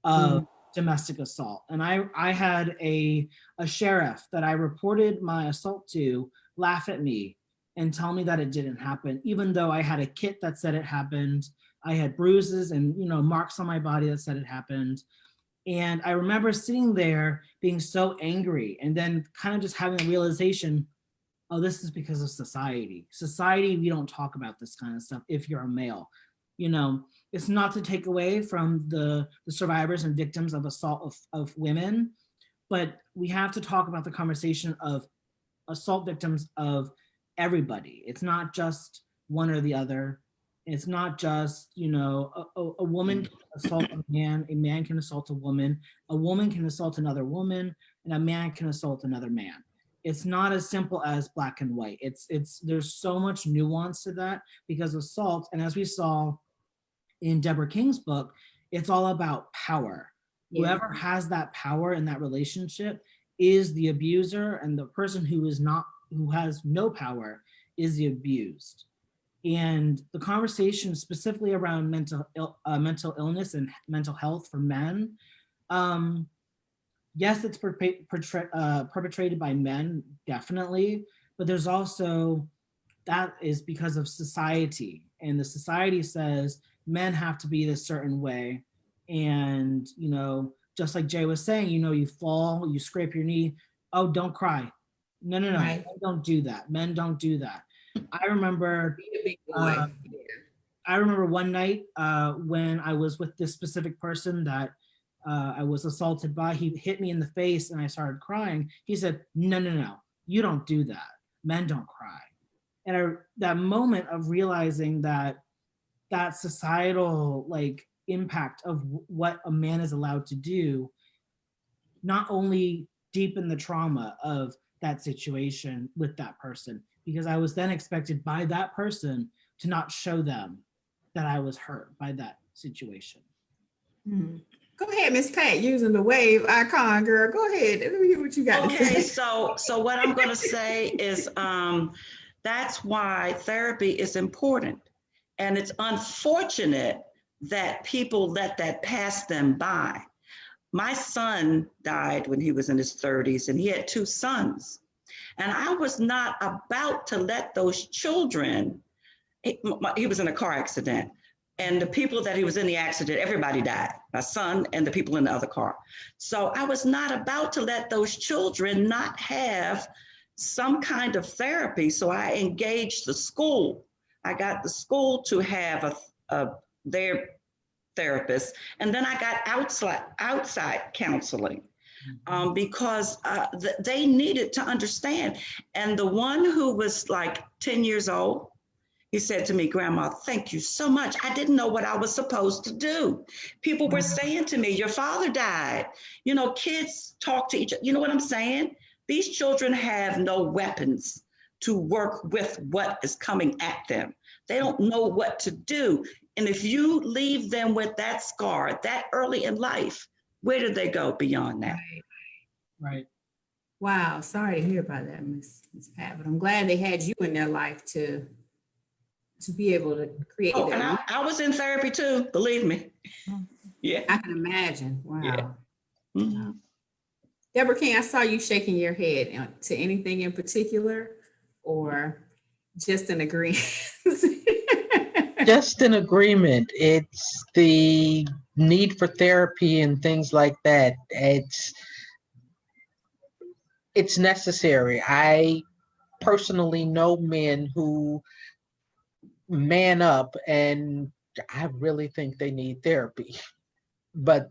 of domestic assault. And I had a sheriff that I reported my assault to laugh at me and tell me that it didn't happen, even though I had a kit that said it happened. I had bruises and marks on my body that said it happened. And I remember sitting there being so angry, and then kind of just having a realization, oh, this is because of society. Society, we don't talk about this kind of stuff if you're a male. It's not to take away from the survivors and victims of assault of women, but we have to talk about the conversation of assault victims of everybody. It's not just one or the other. It's not just, a woman can assault a man can assault a woman can assault another woman, and a man can assault another man. It's not as simple as black and white. There's so much nuance to that, because assault, and as we saw in Deborah King's book, it's all about power. Yeah. Whoever has that power in that relationship is the abuser, and the person who has no power is the abused. And the conversation specifically around mental illness and mental health for men, yes, it's perpetrated by men, definitely, but there's also, that is because of society. And the society says men have to be this certain way. And, just like Jay was saying, you fall, you scrape your knee, oh, don't cry. No, right. Men don't do that. Men don't do that. I remember one night when I was with this specific person that I was assaulted by. He hit me in the face and I started crying. He said, no, you don't do that. Men don't cry. And that moment of realizing that societal impact of what a man is allowed to do, not only deepen the trauma of that situation with that person, because I was then expected by that person to not show them that I was hurt by that situation. Go ahead, Miss Pat, using the wave icon, girl. Go ahead. Let me hear what you got to say. So what I'm going to say is that's why therapy is important. And it's unfortunate that people let that pass them by. My son died when he was in his 30s, and he had 2 sons. And I was not about to let those children, he was in a car accident, and the people that he was in the accident, everybody died, my son and the people in the other car. So I was not about to let those children not have some kind of therapy. So I engaged the school. I got the school to have their therapist, and then I got outside counseling. Because they needed to understand. And the one who was like 10 years old, he said to me, Grandma, thank you so much. I didn't know what I was supposed to do. People were saying to me, your father died. Kids talk to each other. You know what I'm saying? These children have no weapons to work with what is coming at them. They don't know what to do. And if you leave them with that scar that early in life, where do they go beyond that? Right. Wow. Sorry to hear about that, Miss Pat, but I'm glad they had you in their life to be able to create that. And I was in therapy too, believe me. Yeah. I can imagine. Wow. Yeah. Mm-hmm. Wow. Deborah King, I saw you shaking your head to anything in particular, or just an agreement? Just an agreement. It's the need for therapy and things like that. it's necessary. I personally know men who man up, and I really think they need therapy. But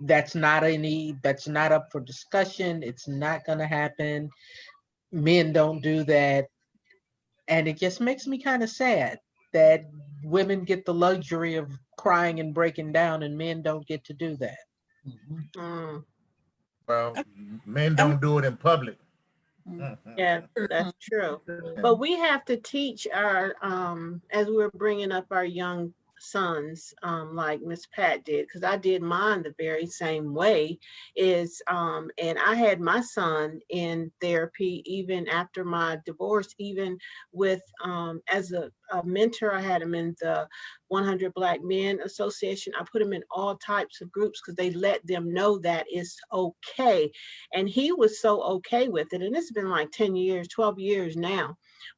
that's not up for discussion. It's not going to happen. Men don't do that. And it just makes me kind of sad that women get the luxury of crying and breaking down and men don't get to do that. Well, men don't do it in public. Yeah, that's true. But we have to teach our, as we're bringing up our young sons, like Miss Pat did, because I did mine the very same way, is, and I had my son in therapy even after my divorce, even with, as a mentor. I had him in the 100 Black Men Association. I put him in all types of groups because they let them know that it's okay. And he was so okay with it. And it's been like 10 years, 12 years now.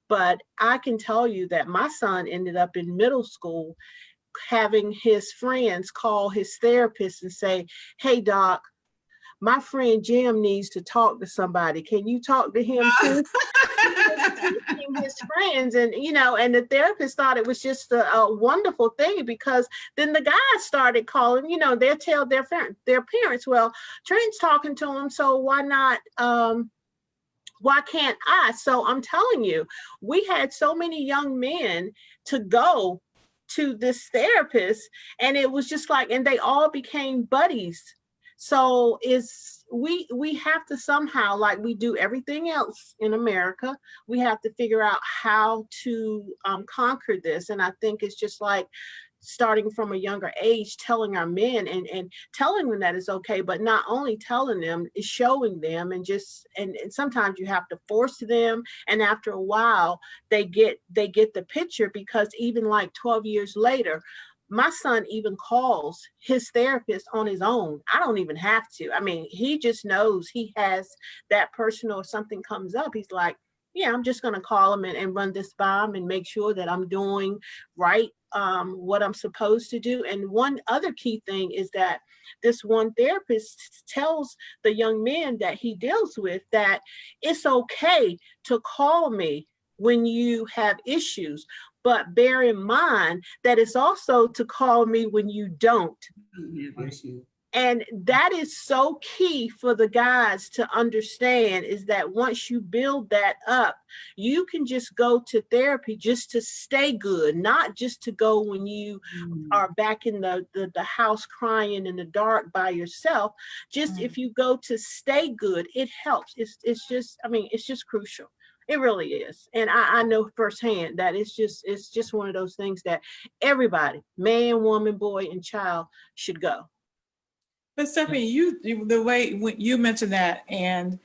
But I can tell you that my son ended up in middle school having his friends call his therapist and say, "Hey, doc, my friend Jim needs to talk to somebody. Can you talk to him too?" His friends, and and the therapist thought it was just a wonderful thing, because then the guys started calling. They'll tell their parents, "Well, Trent's talking to him, so why not? Why can't I?" So I'm telling you, we had so many young men to go to this therapist, and it was just like, and they all became buddies. So we have to somehow, like we do everything else in America, we have to figure out how to conquer this. And I think it's just like starting from a younger age, telling our men and telling them that it's okay, but not only telling them, is showing them, and sometimes you have to force them. And after a while, they get the picture, because even like 12 years later, my son even calls his therapist on his own. I don't even have to. I mean, he just knows he has that person, or something comes up, he's like, yeah, I'm just going to call him and run this by him and make sure that I'm doing right, what I'm supposed to do. And one other key thing is that this one therapist tells the young men that he deals with that it's okay to call me when you have issues, but bear in mind that it's also to call me when you don't. And that is so key for the guys to understand, is that once you build that up, you can just go to therapy just to stay good, not just to go when you are back in the house crying in the dark by yourself. Just if you go to stay good, it helps. It's just crucial. It really is. And I know firsthand that it's just one of those things that everybody, man, woman, boy, and child, should go. But Stephanie, the way when you mentioned that, and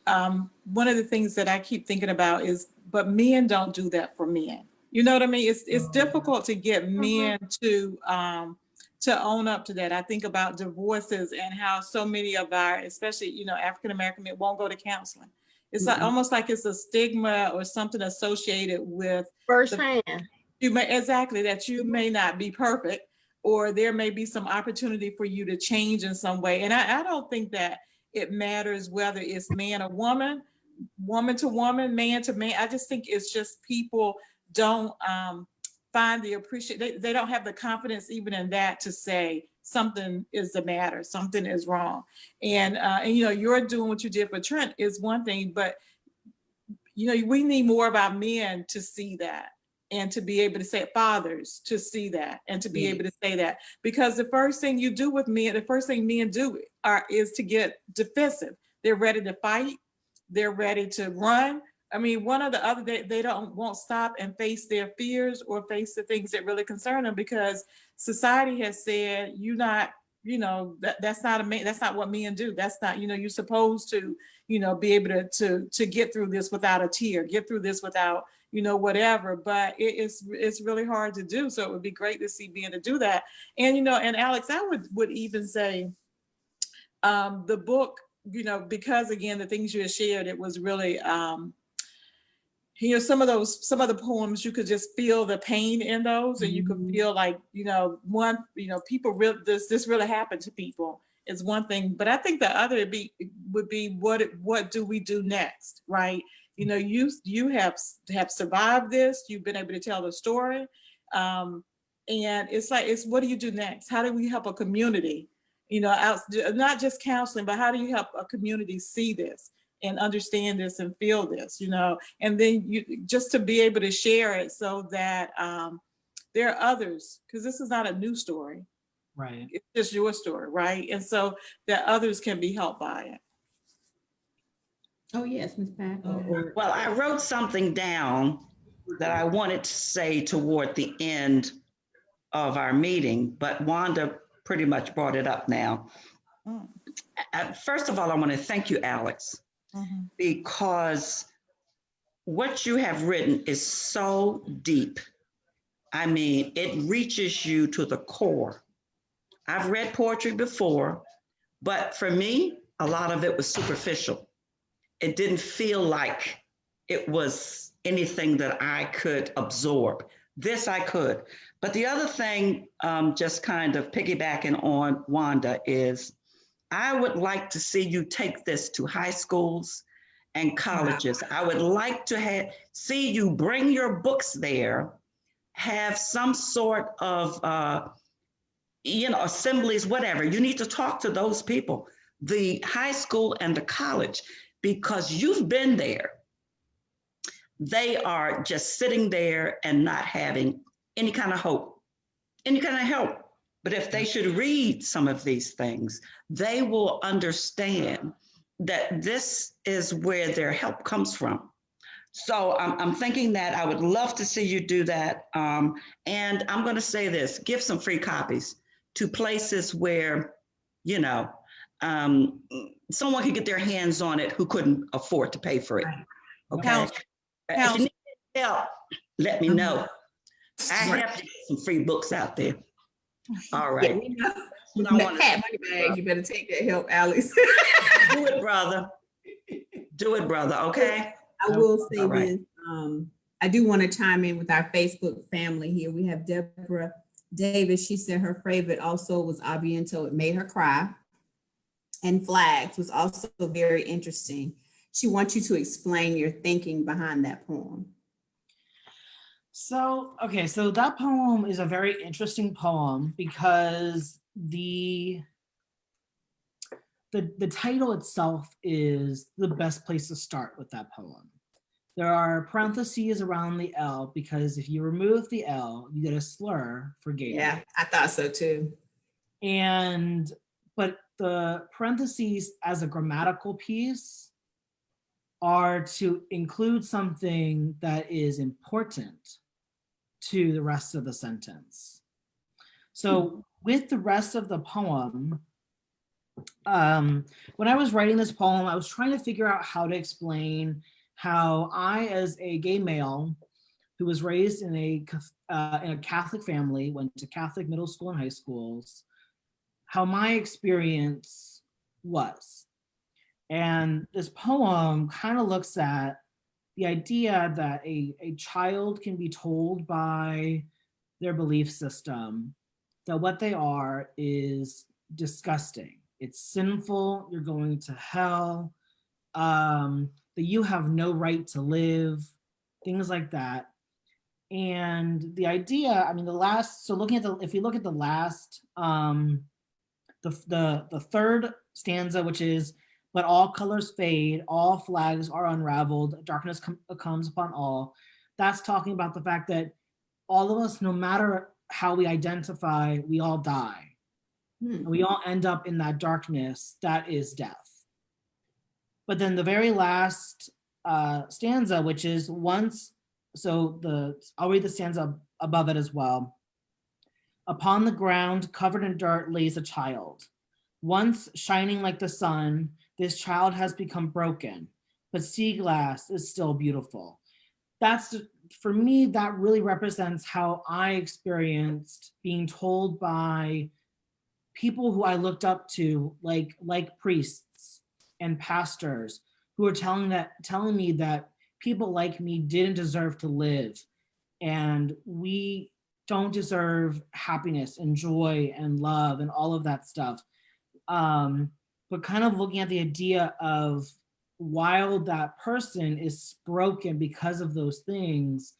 one of the things that I keep thinking about is, but men don't do that for men. You know what I mean? It's difficult to get men to own up to that. I think about divorces and how so many of our, especially African American men, won't go to counseling. It's almost like it's a stigma or something associated with firsthand. Exactly, that you may not be perfect, or there may be some opportunity for you to change in some way. And I don't think that it matters whether it's man or woman, woman to woman, man to man. I just think it's just people don't find the appreciation. They don't have the confidence even in that to say something is the matter, something is wrong. And you're doing what you did for Trent is one thing, but we need more of our men to see that, and to be able to say, fathers to see that, and to be able to say that, because the first thing you do with men, the first thing men do is to get defensive. They're ready to fight. They're ready to run. I mean, one or the other, they won't stop and face their fears or face the things that really concern them, because society has said, that's not a man, that's not what men do. That's not, you're supposed to, be able to get through this without a tear, get through this without, whatever, but it's really hard to do. So it would be great to see being to do that. And, and Alex, I would even say the book, because again, the things you had shared, it was really, some of the poems, you could just feel the pain in those, and you could feel like, people this really happened to people. is one thing, but I think the other would be what do we do next, right? You know, you have survived this. You've been able to tell the story, and it's what do you do next? How do we help a community? You know, not just counseling, but how do you help a community see this and understand this and feel this? You know, and then you just to be able to share it so that there are others, because this is not a new story. Right. It's just your story, right? And so that others can be helped by it. Oh, yes, Ms. Pat. Well, I wrote something down that I wanted to say toward the end of our meeting, but Wanda pretty much brought it up now. First of all, I want to thank you, Alex, because what you have written is so deep. I mean, it reaches you to the core. I've read poetry before, but for me, a lot of it was superficial. It didn't feel like it was anything that I could absorb. This I could. But the other thing, just kind of piggybacking on Wanda, is I would like to see you take this to high schools and colleges. I would like to see you bring your books there, have some sort of assemblies, whatever. You need to talk to those people, the high school and the college, because you've been there. They are just sitting there and not having any kind of hope, any kind of help. But if they should read some of these things, they will understand that this is where their help comes from. So I'm thinking that I would love to see you do that. And I'm going to say this, give some free copies to places where, someone could get their hands on it who couldn't afford to pay for it. Okay. If you need help, let me know. I have to get some free books out there. All right. Pat Moneybags, you better take that help, Alex. Do it, brother. Do it, brother. Okay. I will say this. I do want to chime in with our Facebook family here. We have Deborah Davis. She said her favorite also was Á Bientôt. It made her cry. And Flags was also very interesting. She wants you to explain your thinking behind that poem. So that poem is a very interesting poem because the title itself is the best place to start with that poem. There are parentheses around the L because if you remove the L, you get a slur for gay. Yeah, I thought so too. But the parentheses as a grammatical piece are to include something that is important to the rest of the sentence. So with the rest of the poem, when I was writing this poem, I was trying to figure out how to explain how I, as a gay male who was raised in a Catholic family, went to Catholic middle school and high schools, how my experience was. And this poem kind of looks at the idea that a child can be told by their belief system that what they are is disgusting. It's sinful, you're going to hell, that you have no right to live, things like that. And the idea, I mean, if you look at the last, the third stanza, which is, but all colors fade, all flags are unraveled, darkness comes upon all. That's talking about the fact that all of us, no matter how we identify, we all die. And we all end up in that darkness that is death. But then the very last stanza, which is I'll read the stanza above it as well. Upon the ground, covered in dirt, lays a child. Once shining like the sun, this child has become broken, but sea glass is still beautiful. For me, that really represents how I experienced being told by people who I looked up to, like priests and pastors, who were telling me that people like me didn't deserve to live, and we don't deserve happiness and joy and love and all of that stuff. But kind of looking at the idea of while that person is broken because of those things,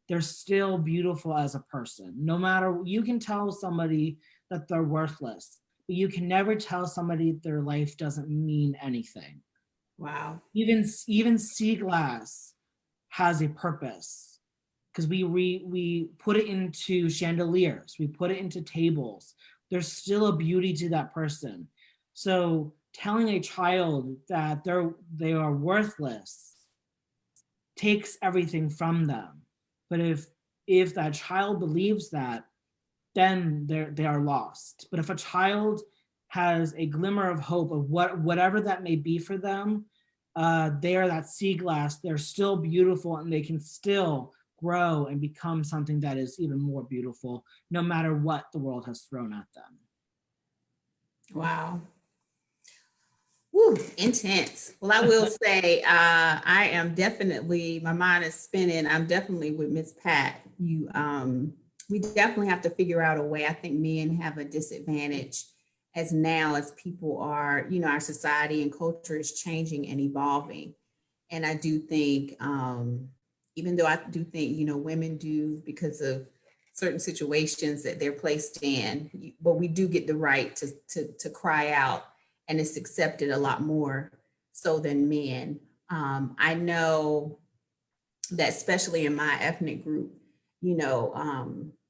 they're still beautiful as a person. No matter, you can tell somebody that they're worthless, but you can never tell somebody their life doesn't mean anything. Wow. Even sea glass has a purpose, because we put it into chandeliers, we put it into tables. There's still a beauty to that person. So telling a child that they are worthless takes everything from them. But if that child believes that, then they are lost. But if a child has a glimmer of hope of whatever that may be for them, they are that sea glass. They're still beautiful, and they can still grow and become something that is even more beautiful, no matter what the world has thrown at them. Wow. Woo, intense. Well, I will say, I am definitely, my mind is spinning. I'm definitely with Miss Pat. We definitely have to figure out a way. I think men have a disadvantage as people are, our society and culture is changing and evolving. And I do think, even though I do think, women do, because of certain situations that they're placed in, but we do get the right to cry out, and it's accepted a lot more so than men. I know that especially in my ethnic group,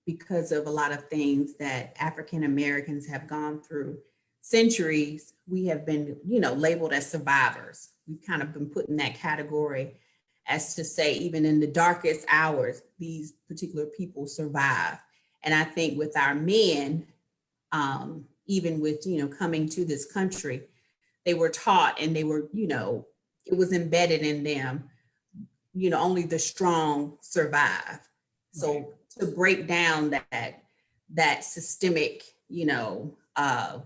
because of a lot of things that African Americans have gone through centuries, we have been, labeled as survivors. We've kind of been put in that category, as to say, even in the darkest hours, these particular people survive. And I think with our men, even with, coming to this country, they were taught, and they were, it was embedded in them, only the strong survive. So to break down that systemic,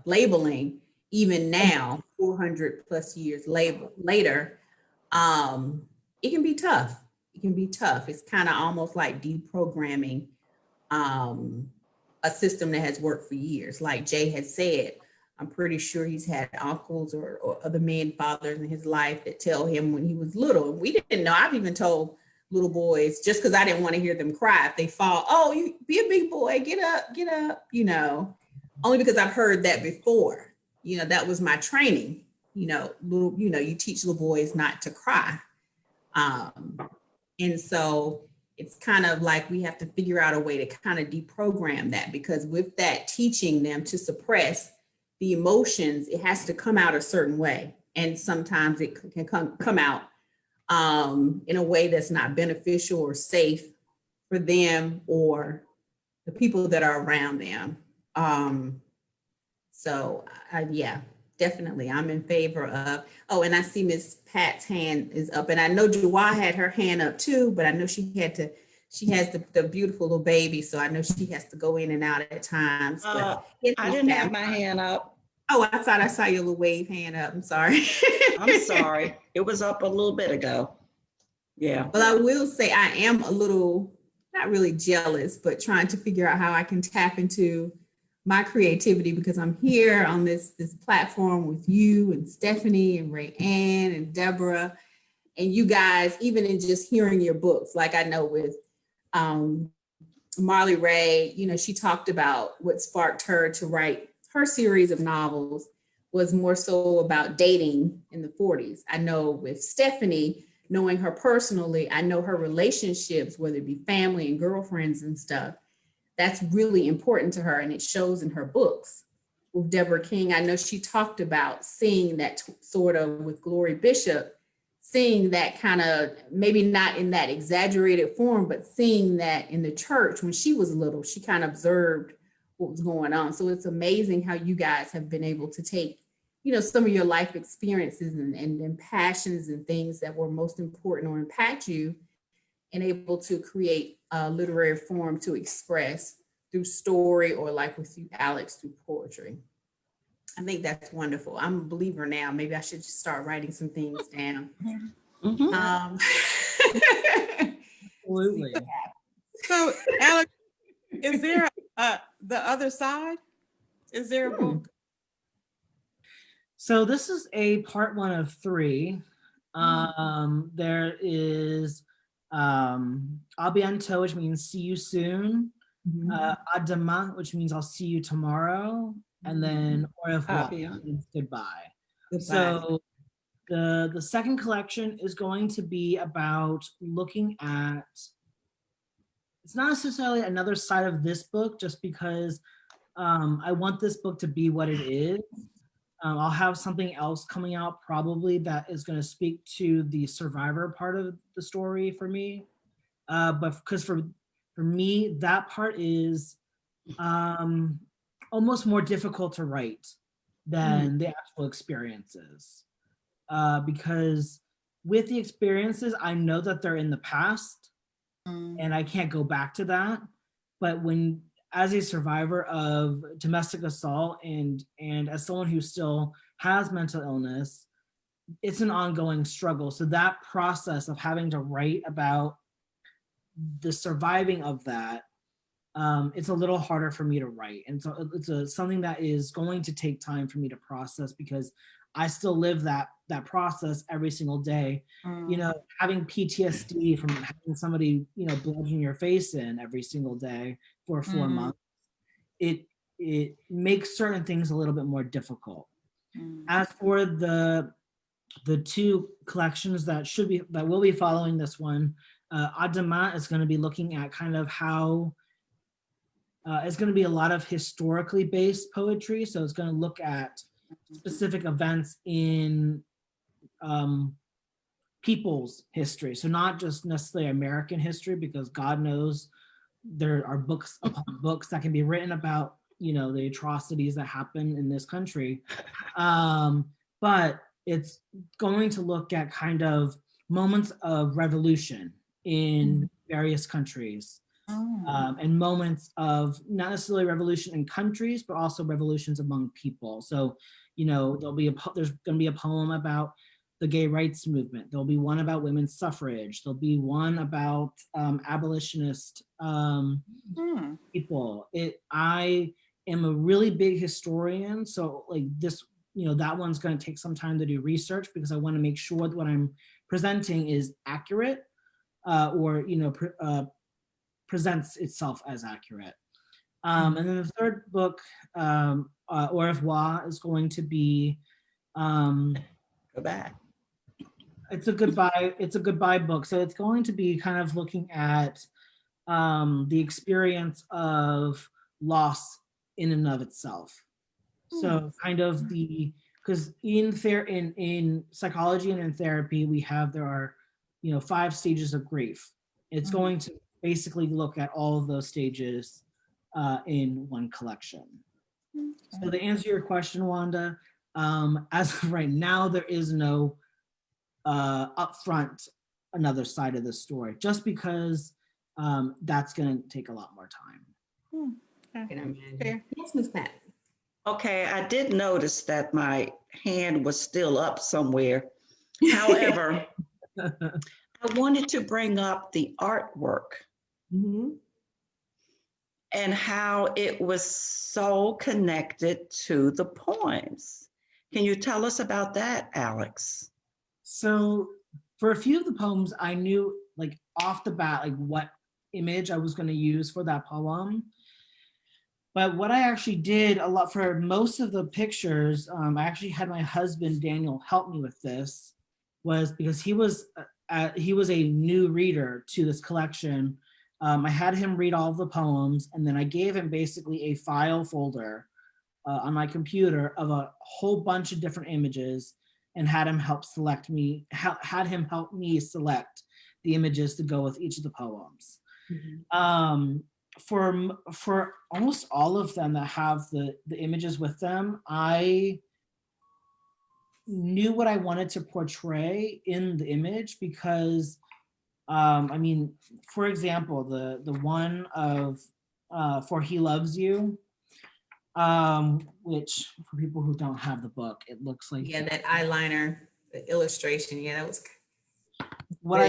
labeling, even now, 400 plus years later, it can be tough. It can be tough. It's kind of almost like deprogramming a system that has worked for years. Like Jay had said, I'm pretty sure he's had uncles or other men, fathers in his life that tell him when he was little. And we didn't know. I've even told little boys, just because I didn't want to hear them cry, if they fall, oh, you be a big boy, get up, only because I've heard that before. That was my training. You teach little boys not to cry. And so it's kind of like we have to figure out a way to kind of deprogram that, because with that teaching them to suppress the emotions, it has to come out a certain way. And sometimes it can come out in a way that's not beneficial or safe for them or the people that are around them. Yeah, definitely. I'm in favor of, and I see Miss Pat's hand is up, and I know Jawah had her hand up too, but I know she has the beautiful little baby, so I know she has to go in and out at times. I didn't have my hand up. Oh, I thought I saw your little wave hand up. I'm sorry. I'm sorry. It was up a little bit ago. Yeah. Well, I will say I am a little, not really jealous, but trying to figure out how I can tap into my creativity, because I'm here on this platform with you and Stephanie and Ray Ann and Deborah, and you guys, even in just hearing your books. Like I know with Marley Ray, she talked about what sparked her to write her series of novels was more so about dating in the 40s. I know with Stephanie, knowing her personally, I know her relationships, whether it be family and girlfriends and stuff, that's really important to her, and it shows in her books. With Deborah King, I know she talked about seeing that sort of with Glory Bishop, seeing that kind of, maybe not in that exaggerated form, but seeing that in the church when she was little, she kind of observed what was going on. So it's amazing how you guys have been able to take, some of your life experiences and passions and things that were most important or impact you, and able to create a literary form to express through story, or like with you, Alex, through poetry. I think that's wonderful. I'm a believer now. Maybe I should just start writing some things down. Mm-hmm. Absolutely. So, Alex, is there the other side? Is there a book? So this is a part 1 of 3. There is Á Bientôt, which means see you soon. À demain, which means I'll see you tomorrow. And then au revoir, means goodbye. So the second collection is going to be about looking at, it's not necessarily another side of this book, just because I want this book to be what it is. I'll have something else coming out probably that is going to speak to the survivor part of the story for me. But because for me, that part is almost more difficult to write than the actual experiences. Because with the experiences, I know that they're in the past and I can't go back to that. But when, as a survivor of domestic assault and as someone who still has mental illness, it's an ongoing struggle. So that process of having to write about the surviving of that, it's a little harder for me to write. And so it's something that is going to take time for me to process, because I still live that process every single day. You know, having PTSD from having somebody, you know, bludgeon your face in every single day for 4 months, it makes certain things a little bit more difficult. As for the 2 collections that will be following this one, À demain is going to be looking at kind of how it's going to be a lot of historically based poetry. So it's going to look at specific events in people's history. So not just necessarily American history, because God knows there are books upon books that can be written about, you know, the atrocities that happen in this country. But it's going to look at kind of moments of revolution in various countries. And moments of not necessarily revolution in countries, but also revolutions among people. So, you know, there's going to be a poem about the gay rights movement. There'll be one about women's suffrage. There'll be one about abolitionist people. I am a really big historian, so like this, you know, that one's going to take some time to do research, because I want to make sure that what I'm presenting is accurate, or, you know, presents itself as accurate. And then the third book, au revoir, is going to be Goodbye. It's a goodbye book. So it's going to be kind of looking at the experience of loss in and of itself. So kind of because in psychology and in therapy, there are, you know, 5 stages of grief. It's going to basically look at all of those stages in one collection. So to answer your question, Wanda, as of right now, there is no upfront another side of the story, just because that's going to take a lot more time. Yes, Ms. Pat. Okay, I did notice that my hand was still up somewhere. However, I wanted to bring up the artwork and how it was so connected to the poems. Can you tell us about that, Alex? So for a few of the poems, I knew like off the bat, like what image I was going to use for that poem. But what I actually did a lot for most of the pictures, I actually had my husband, Daniel, help me with this, was because he was a new reader to this collection. I had him read all of the poems, and then I gave him basically a file folder on my computer of a whole bunch of different images, and had him help me select the images to go with each of the poems. For almost all of them that have the images with them, I knew what I wanted to portray in the image, because I mean, for example, the one of For He Loves You, which for people who don't have the book, it looks like that eyeliner, the illustration. Yeah, that was what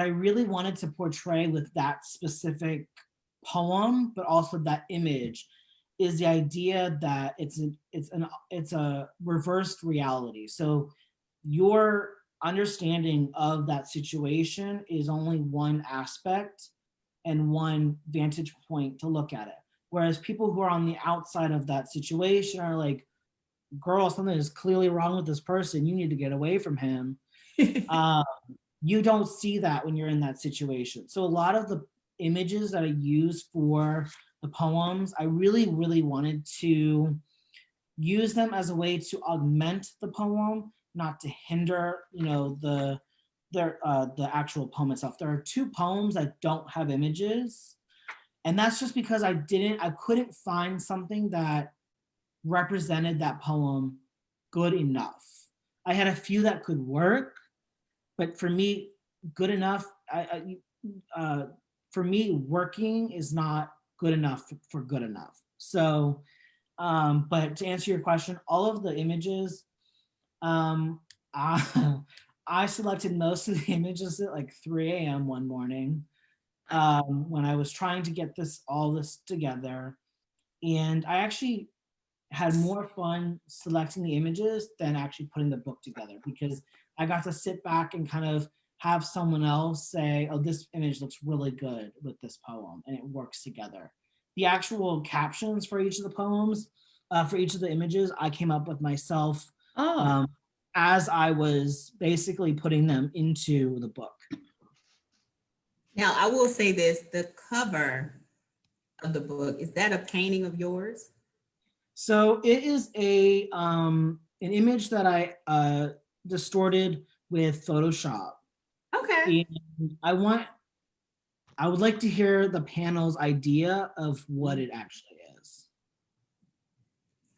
I really wanted to portray with that specific poem, but also that image, is the idea that it's a reversed reality. So your understanding of that situation is only one aspect and one vantage point to look at it. Whereas people who are on the outside of that situation are like, girl, something is clearly wrong with this person. You need to get away from him. You don't see that when you're in that situation. So a lot of the images that I use for the poems, I really, really wanted to use them as a way to augment the poem, not to hinder, you know, the actual poem itself. There are 2 poems that don't have images, and that's just because I couldn't find something that represented that poem good enough. I had a few that could work, but for me, good enough, for me, working is not good enough for good enough. So, but to answer your question, all of the images, I selected most of the images at like 3 a.m. one morning when I was trying to get all this together. And I actually had more fun selecting the images than actually putting the book together, because I got to sit back and kind of have someone else say, oh, this image looks really good with this poem, and it works together. The actual captions for each of the poems, for each of the images, I came up with myself as I was basically putting them into the book. Now, I will say this, the cover of the book, is that a painting of yours? So it is an image that I distorted with Photoshop. Okay. And I would like to hear the panel's idea of what it actually is.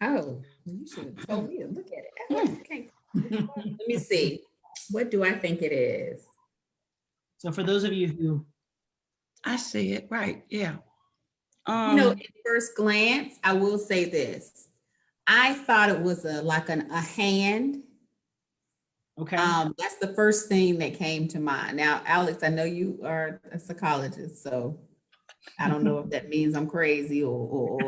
Oh, you should have told me to look at it. Okay. Let me see. What do I think it is? So for those of you who... I see it, right, yeah. You know, at first glance, I will say this. I thought it was like a hand. Okay. That's the first thing that came to mind. Now, Alex, I know you are a psychologist, so I don't know if that means I'm crazy or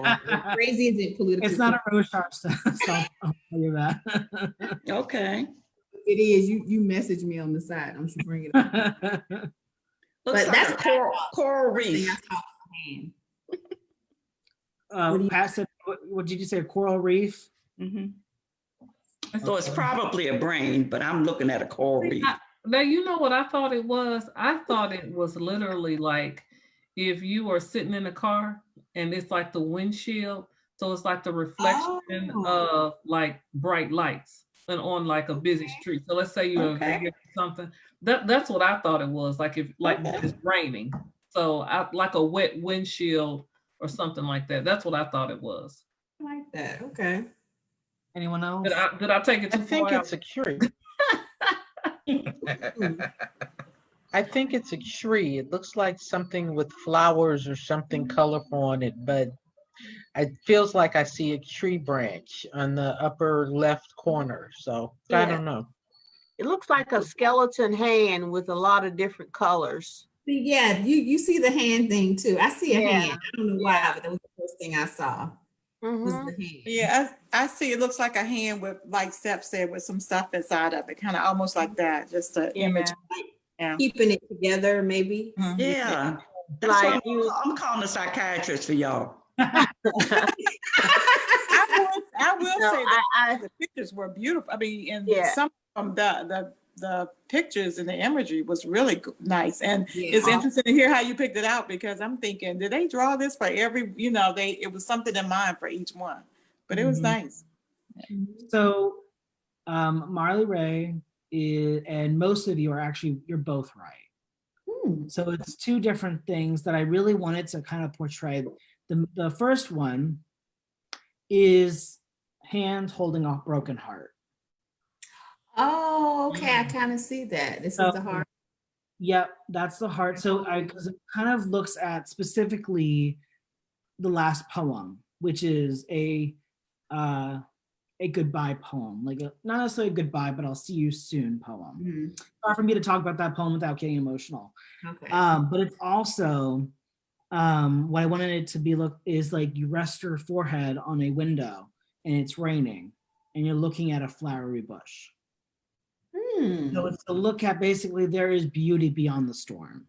crazy isn't politically. It's not a Rorschach stuff, so I'll tell you that. Okay. It is. You message me on the side. I'm sure bring it up. Looks But like that's a coral reef. Pat said, what did you say, a coral reef? Mm-hmm. So it's probably a brain, but I'm looking at a coral reef. Now, you know what I thought it was? I thought it was literally like if you are sitting in a car and it's like the windshield. So it's like the reflection of like bright lights and on like a busy street. So let's say you're something. That's what I thought it was, like if it's raining. So like a wet windshield or something like that. That's what I thought it was. I like that. Okay. Anyone else? Did I take it too far? I think it's a tree. I think it's a tree. It looks like something with flowers or something colorful on it, but it feels like I see a tree branch on the upper left corner. So I don't know. It looks like a skeleton hand with a lot of different colors. Yeah, you see the hand thing too. I see a hand. I don't know why, but that was the first thing I saw. Was the hand. Yeah, I see. It looks like a hand with, like Steph said, with some stuff inside of it, kind of almost like that. Just an image. Yeah. Keeping it together, maybe. Mm-hmm. Yeah. That's like I'm calling a psychiatrist for y'all. I will say that the pictures were beautiful. I mean, and some from the pictures and the imagery was really nice. And it's interesting to hear how you picked it out, because I'm thinking, did they draw this for every, it was something in mind for each one, but it was nice. So Marley Ray and most of you you're both right. So it's 2 different things that I really wanted to kind of portray. The first one is hands holding a broken heart. Oh, okay. I kind of see that. This is the heart. Yep, that's the heart. So because it kind of looks at specifically the last poem, which is a goodbye poem, like not necessarily a goodbye, but I'll see you soon poem. Hard for me to talk about that poem without getting emotional. Okay. But it's also what I wanted it to be is like you rest your forehead on a window and it's raining and you're looking at a flowery bush. So it's to look at basically there is beauty beyond the storm.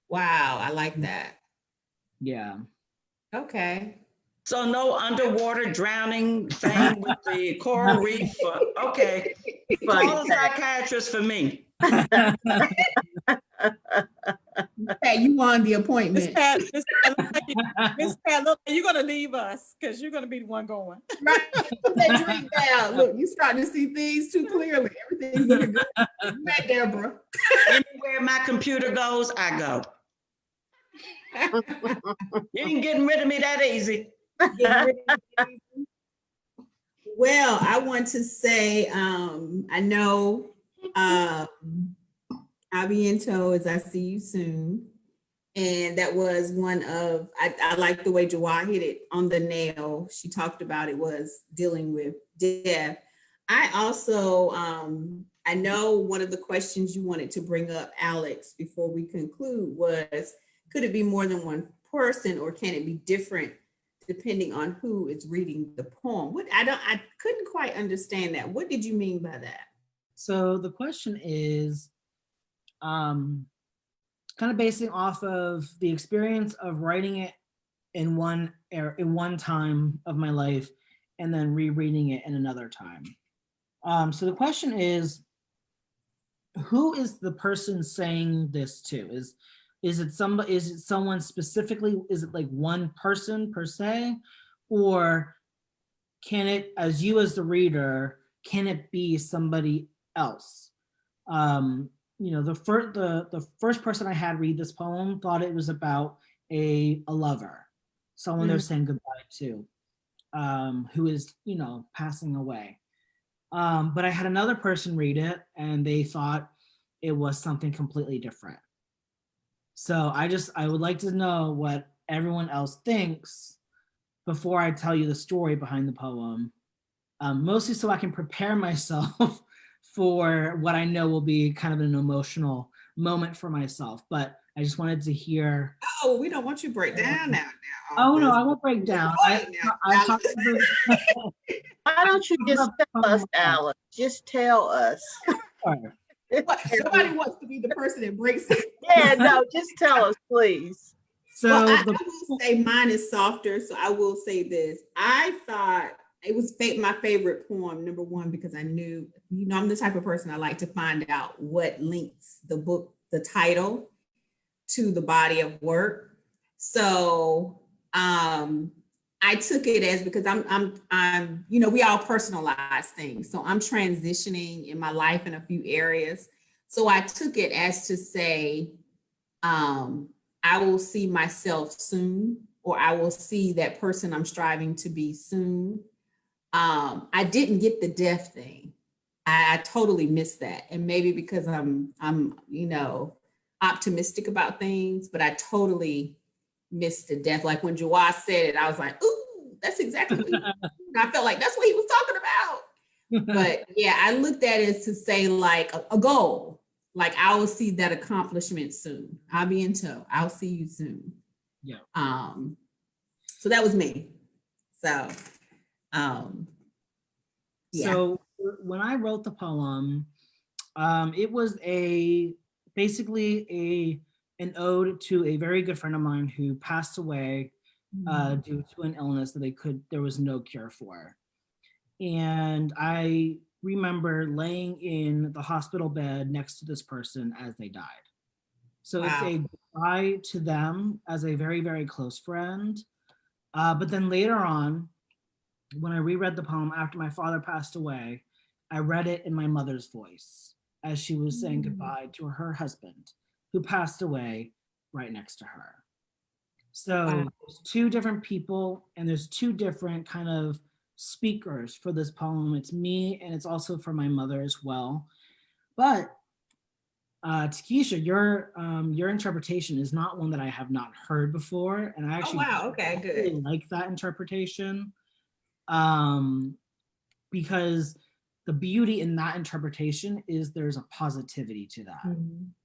Wow, I like that. Yeah. Okay. So no underwater drowning thing with the coral reef. Okay. Call a psychiatrist for me. Hey, you won the Miss appointment. Pat, look, you're gonna leave us because you're gonna be the one going. Right. Put that drink down. Look, you starting to see things too clearly. Everything's looking good. Right, Deborah. Anywhere my computer goes, I go. You ain't getting rid of me that easy. Well, I want to say, I know Á Bientôt, as I see you soon. And that was one of, I like the way Jawad hit it on the nail. She talked about it was dealing with death. I also, I know one of the questions you wanted to bring up, Alex, before we conclude was, could it be more than one person or can it be different depending on who is reading the poem? I couldn't quite understand that. What did you mean by that? So the question is kind of basing off of the experience of writing it in one time of my life and then rereading it in another time. So the question is, who is the person saying this to? Is it someone specifically? Is it like one person per se? Or can it, as the reader, can it be somebody else? You know, the first person I had read this poem thought it was about a lover, someone they're saying goodbye to, who is, you know, passing away. But I had another person read it and they thought it was something completely different. So I would like to know what everyone else thinks before I tell you the story behind the poem, mostly so I can prepare myself for what I know will be kind of an emotional moment for myself. But I just wanted to hear. Oh, we don't want you to break down now. Oh no, I won't break down. Why don't you just tell us, Alex? Just tell us. Somebody wants to be the person that breaks it. Yeah, no, just tell us, please. So well, I will say mine is softer. So I will say this. I thought it was my favorite poem, number one, because I knew, you know, I'm the type of person I like to find out what links the book, the title, to the body of work. So I took it as, because I'm, you know, we all personalize things. So I'm transitioning in my life in a few areas. So I took it as to say, I will see myself soon, or I will see that person I'm striving to be soon. I didn't get the death thing. I totally missed that. And maybe because I'm, you know, optimistic about things, but I totally missed the death. Like when Jawad said it, I was like, ooh, that's exactly what I felt like that's what he was talking about. But yeah, I looked at it to say like a goal. Like I will see that accomplishment soon. Á Bientôt. I'll see you soon. Yeah. So that was me. So yeah. So when I wrote the poem, it was basically an ode to a very good friend of mine who passed away due to an illness that there was no cure for. And I remember laying in the hospital bed next to this person as they died. So wow. It's a goodbye to them as a very, very close friend. But then later on, when I reread the poem after my father passed away, I read it in my mother's voice as she was saying goodbye to her husband, who passed away right next to her. So there's two different people and there's two different kind of speakers for this poem. It's me and it's also for my mother as well. But Takesha, your interpretation is not one that I have not heard before. And I actually really like that interpretation. Because the beauty in that interpretation is there's a positivity to that.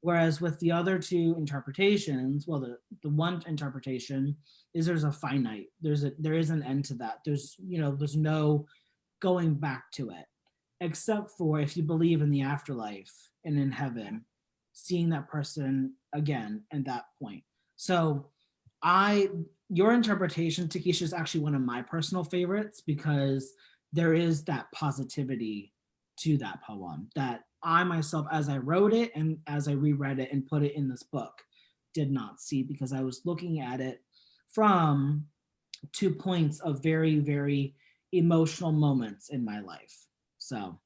Whereas with the other two interpretations, well, the one interpretation is there's a finite, there is an end to that. There's no going back to it, except for if you believe in the afterlife and in heaven, seeing that person again at that point. So your interpretation, Takesha, is actually one of my personal favorites because there is that positivity to that poem that I myself, as I wrote it and as I reread it and put it in this book, did not see, because I was looking at it from 2 points of very, very emotional moments in my life. So.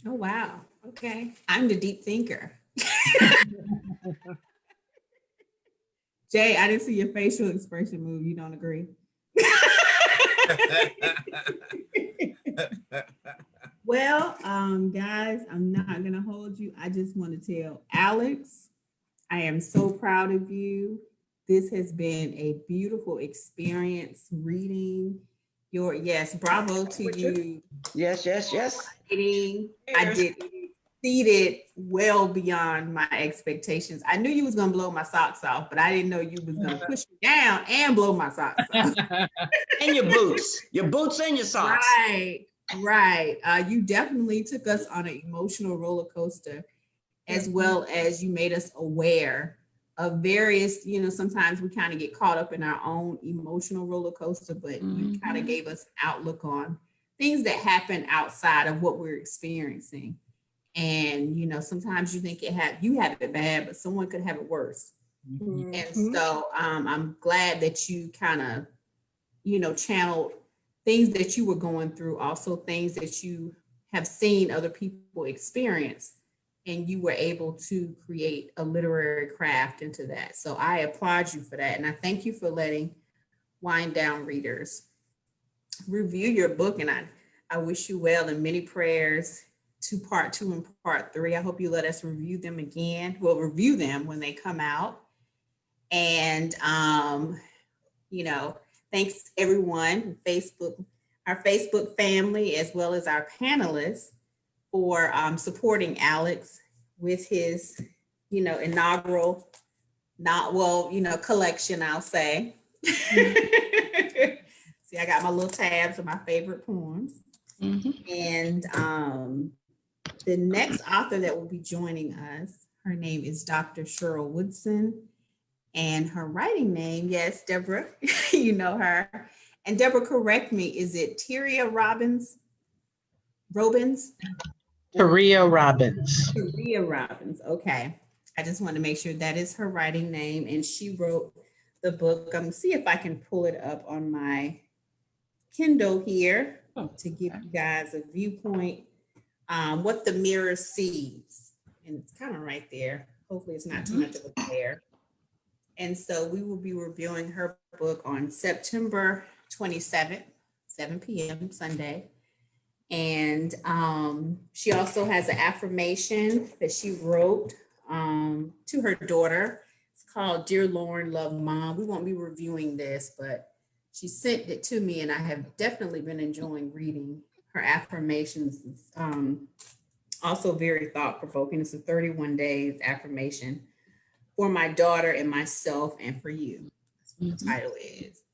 Oh, wow. Okay. I'm the deep thinker. Jay, I didn't see your facial expression move. You don't agree? Well, guys, I'm not going to hold you. I just want to tell Alex, I am so proud of you. This has been a beautiful experience reading your, yes, bravo to you. Yes. I did exceeded well beyond my expectations. I knew you was gonna blow my socks off, but I didn't know you was gonna push me down and blow my socks off. And your boots and your socks. Right. You definitely took us on an emotional roller coaster, as well as you made us aware of various, sometimes we kind of get caught up in our own emotional roller coaster, but you kind of gave us outlook on things that happen outside of what we're experiencing. And, sometimes you think you have it bad, but someone could have it worse. And so I'm glad that you kind of, channeled things that you were going through, also things that you have seen other people experience, and you were able to create a literary craft into that. So I applaud you for that. And I thank you for letting Wind Down readers review your book. And I wish you well, and many prayers to part 2 and part 3. I hope you let us review them again. We'll review them when they come out. And, thanks everyone, our Facebook family, as well as our panelists for supporting Alex with his, inaugural, collection, I'll say. See, I got my little tabs of my favorite poems. And the next author that will be joining us, her name is Dr. Cheryl Woodson, and her writing name, yes, Deborah, you know her. And Deborah, correct me, is it Tyria Robbins? Tyria Robbins. Tyria Robbins, okay. I just want to make sure that is her writing name, and she wrote the book. I'm gonna see if I can pull it up on my Kindle here to give you guys a viewpoint. What the Mirror Sees, and it's kind of right there. Hopefully it's not too much of a glare. And so we will be reviewing her book on September 27th, 7 p.m. Sunday. And she also has an affirmation that she wrote to her daughter. It's called Dear Lauren, Love Mom. We won't be reviewing this, but she sent it to me, and I have definitely been enjoying reading her affirmations. It's also very thought-provoking. It's a 31 days affirmation for my daughter and myself and for you. That's what the title is.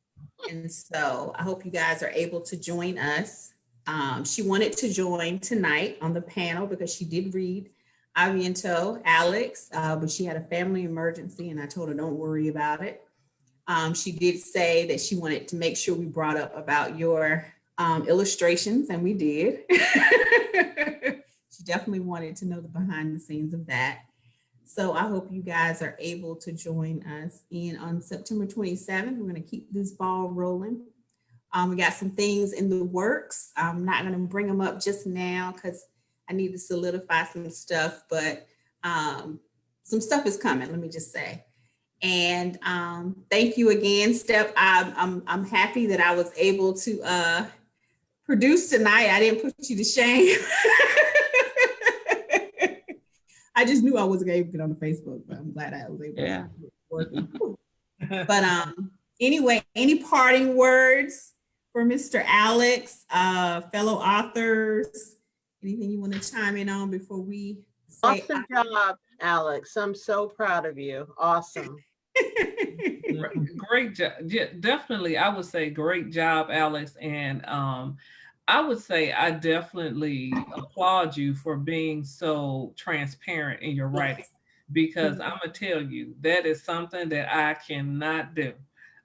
And so I hope you guys are able to join us. She wanted to join tonight on the panel because she did read Á Bientôt, Alex, but she had a family emergency, and I told her don't worry about it. She did say that she wanted to make sure we brought up about your illustrations, and we did. She definitely wanted to know the behind the scenes of that. So I hope you guys are able to join us on September 27th. We're going to keep this ball rolling. We got some things in the works. I'm not going to bring them up just now because I need to solidify some stuff, but some stuff is coming, let me just say. And thank you again, Steph. I'm happy that I was able to produce tonight. I didn't put you to shame. I just knew I wasn't able to get on the Facebook, but I'm glad I was able to work. But anyway, any parting words for Mr. Alex, fellow authors, anything you want to chime in on before we say Awesome job, Alex. I'm so proud of you. Awesome. Great job. Yeah, definitely. I would say great job, Alex. And I would say I definitely applaud you for being so transparent in your writing, because I'm gonna tell you that is something that I cannot do.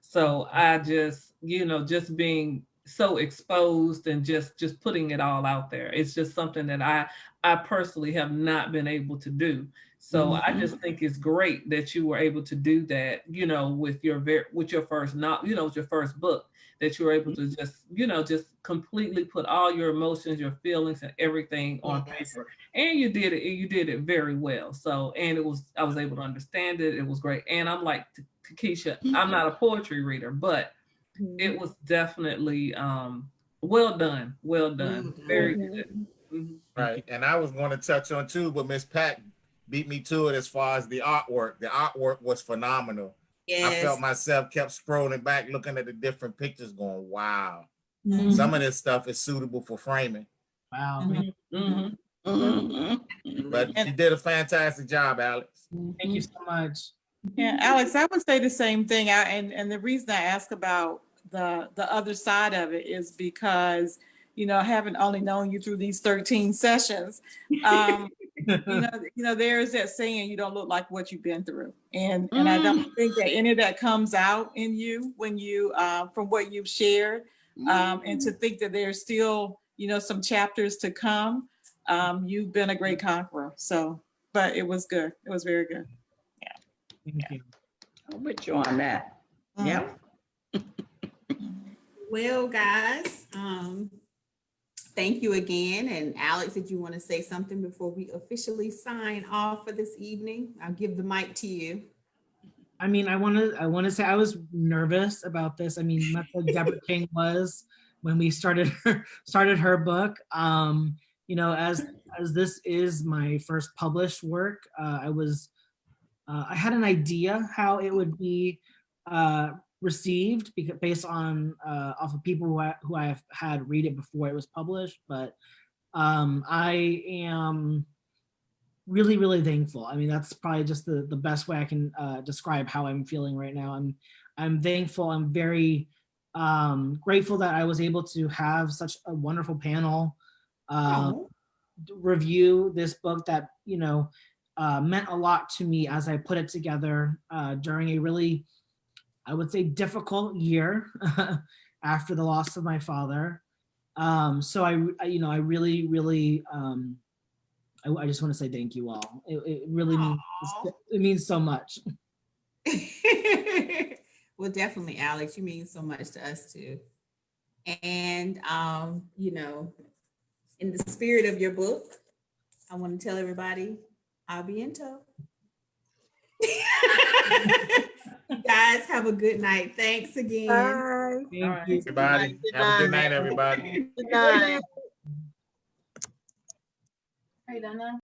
So I just, just being so exposed and just putting it all out there. It's just something that I personally have not been able to do. So I just think it's great that you were able to do that, with your first with your first book, that you were able to just completely put all your emotions, your feelings, and everything on paper. And you did it very well. So, and I was able to understand it. It was great. And I'm like, Keisha, I'm not a poetry reader, but it was definitely well done. Very good. Right. And I was going to touch on too, but Miss Pat beat me to it as far as the artwork. The artwork was phenomenal. Yes. I felt myself kept scrolling back, looking at the different pictures going, wow. Mhm. Some of this stuff is suitable for framing. Wow. But you did a fantastic job, Alex. Thank you so much. Yeah, Alex, I would say the same thing. And the reason I ask about the other side of it is because, having only known you through these 13 sessions, there's that saying, you don't look like what you've been through. And I don't think that any of that comes out in you when you, from what you've shared, and to think that there's still, some chapters to come. You've been a great conqueror. So, but it was good. It was very good. Thank you. I'm with you on that. Yep. Well, guys, thank you again. And Alex, did you want to say something before we officially sign off for this evening? I'll give the mic to you. I mean, I want to say I was nervous about this. I mean, much like Deborah King was when we started her book. As this is my first published work, I had an idea how it would be received based on off of people who I have had read it before it was published. But I am really, really thankful. I mean, that's probably just the best way I can describe how I'm feeling right now. I'm thankful. I'm very grateful that I was able to have such a wonderful panel review this book that meant a lot to me as I put it together during a really, I would say, difficult year after the loss of my father. So I really, really, I just want to say thank you all. It really means so much. Well, definitely, Alex, you mean so much to us too. And in the spirit of your book, I want to tell everybody, Á Bientôt. You guys have a good night. Thanks again. Bye. Thank you. Everybody, have a good night, everybody. Good night. Are you done now?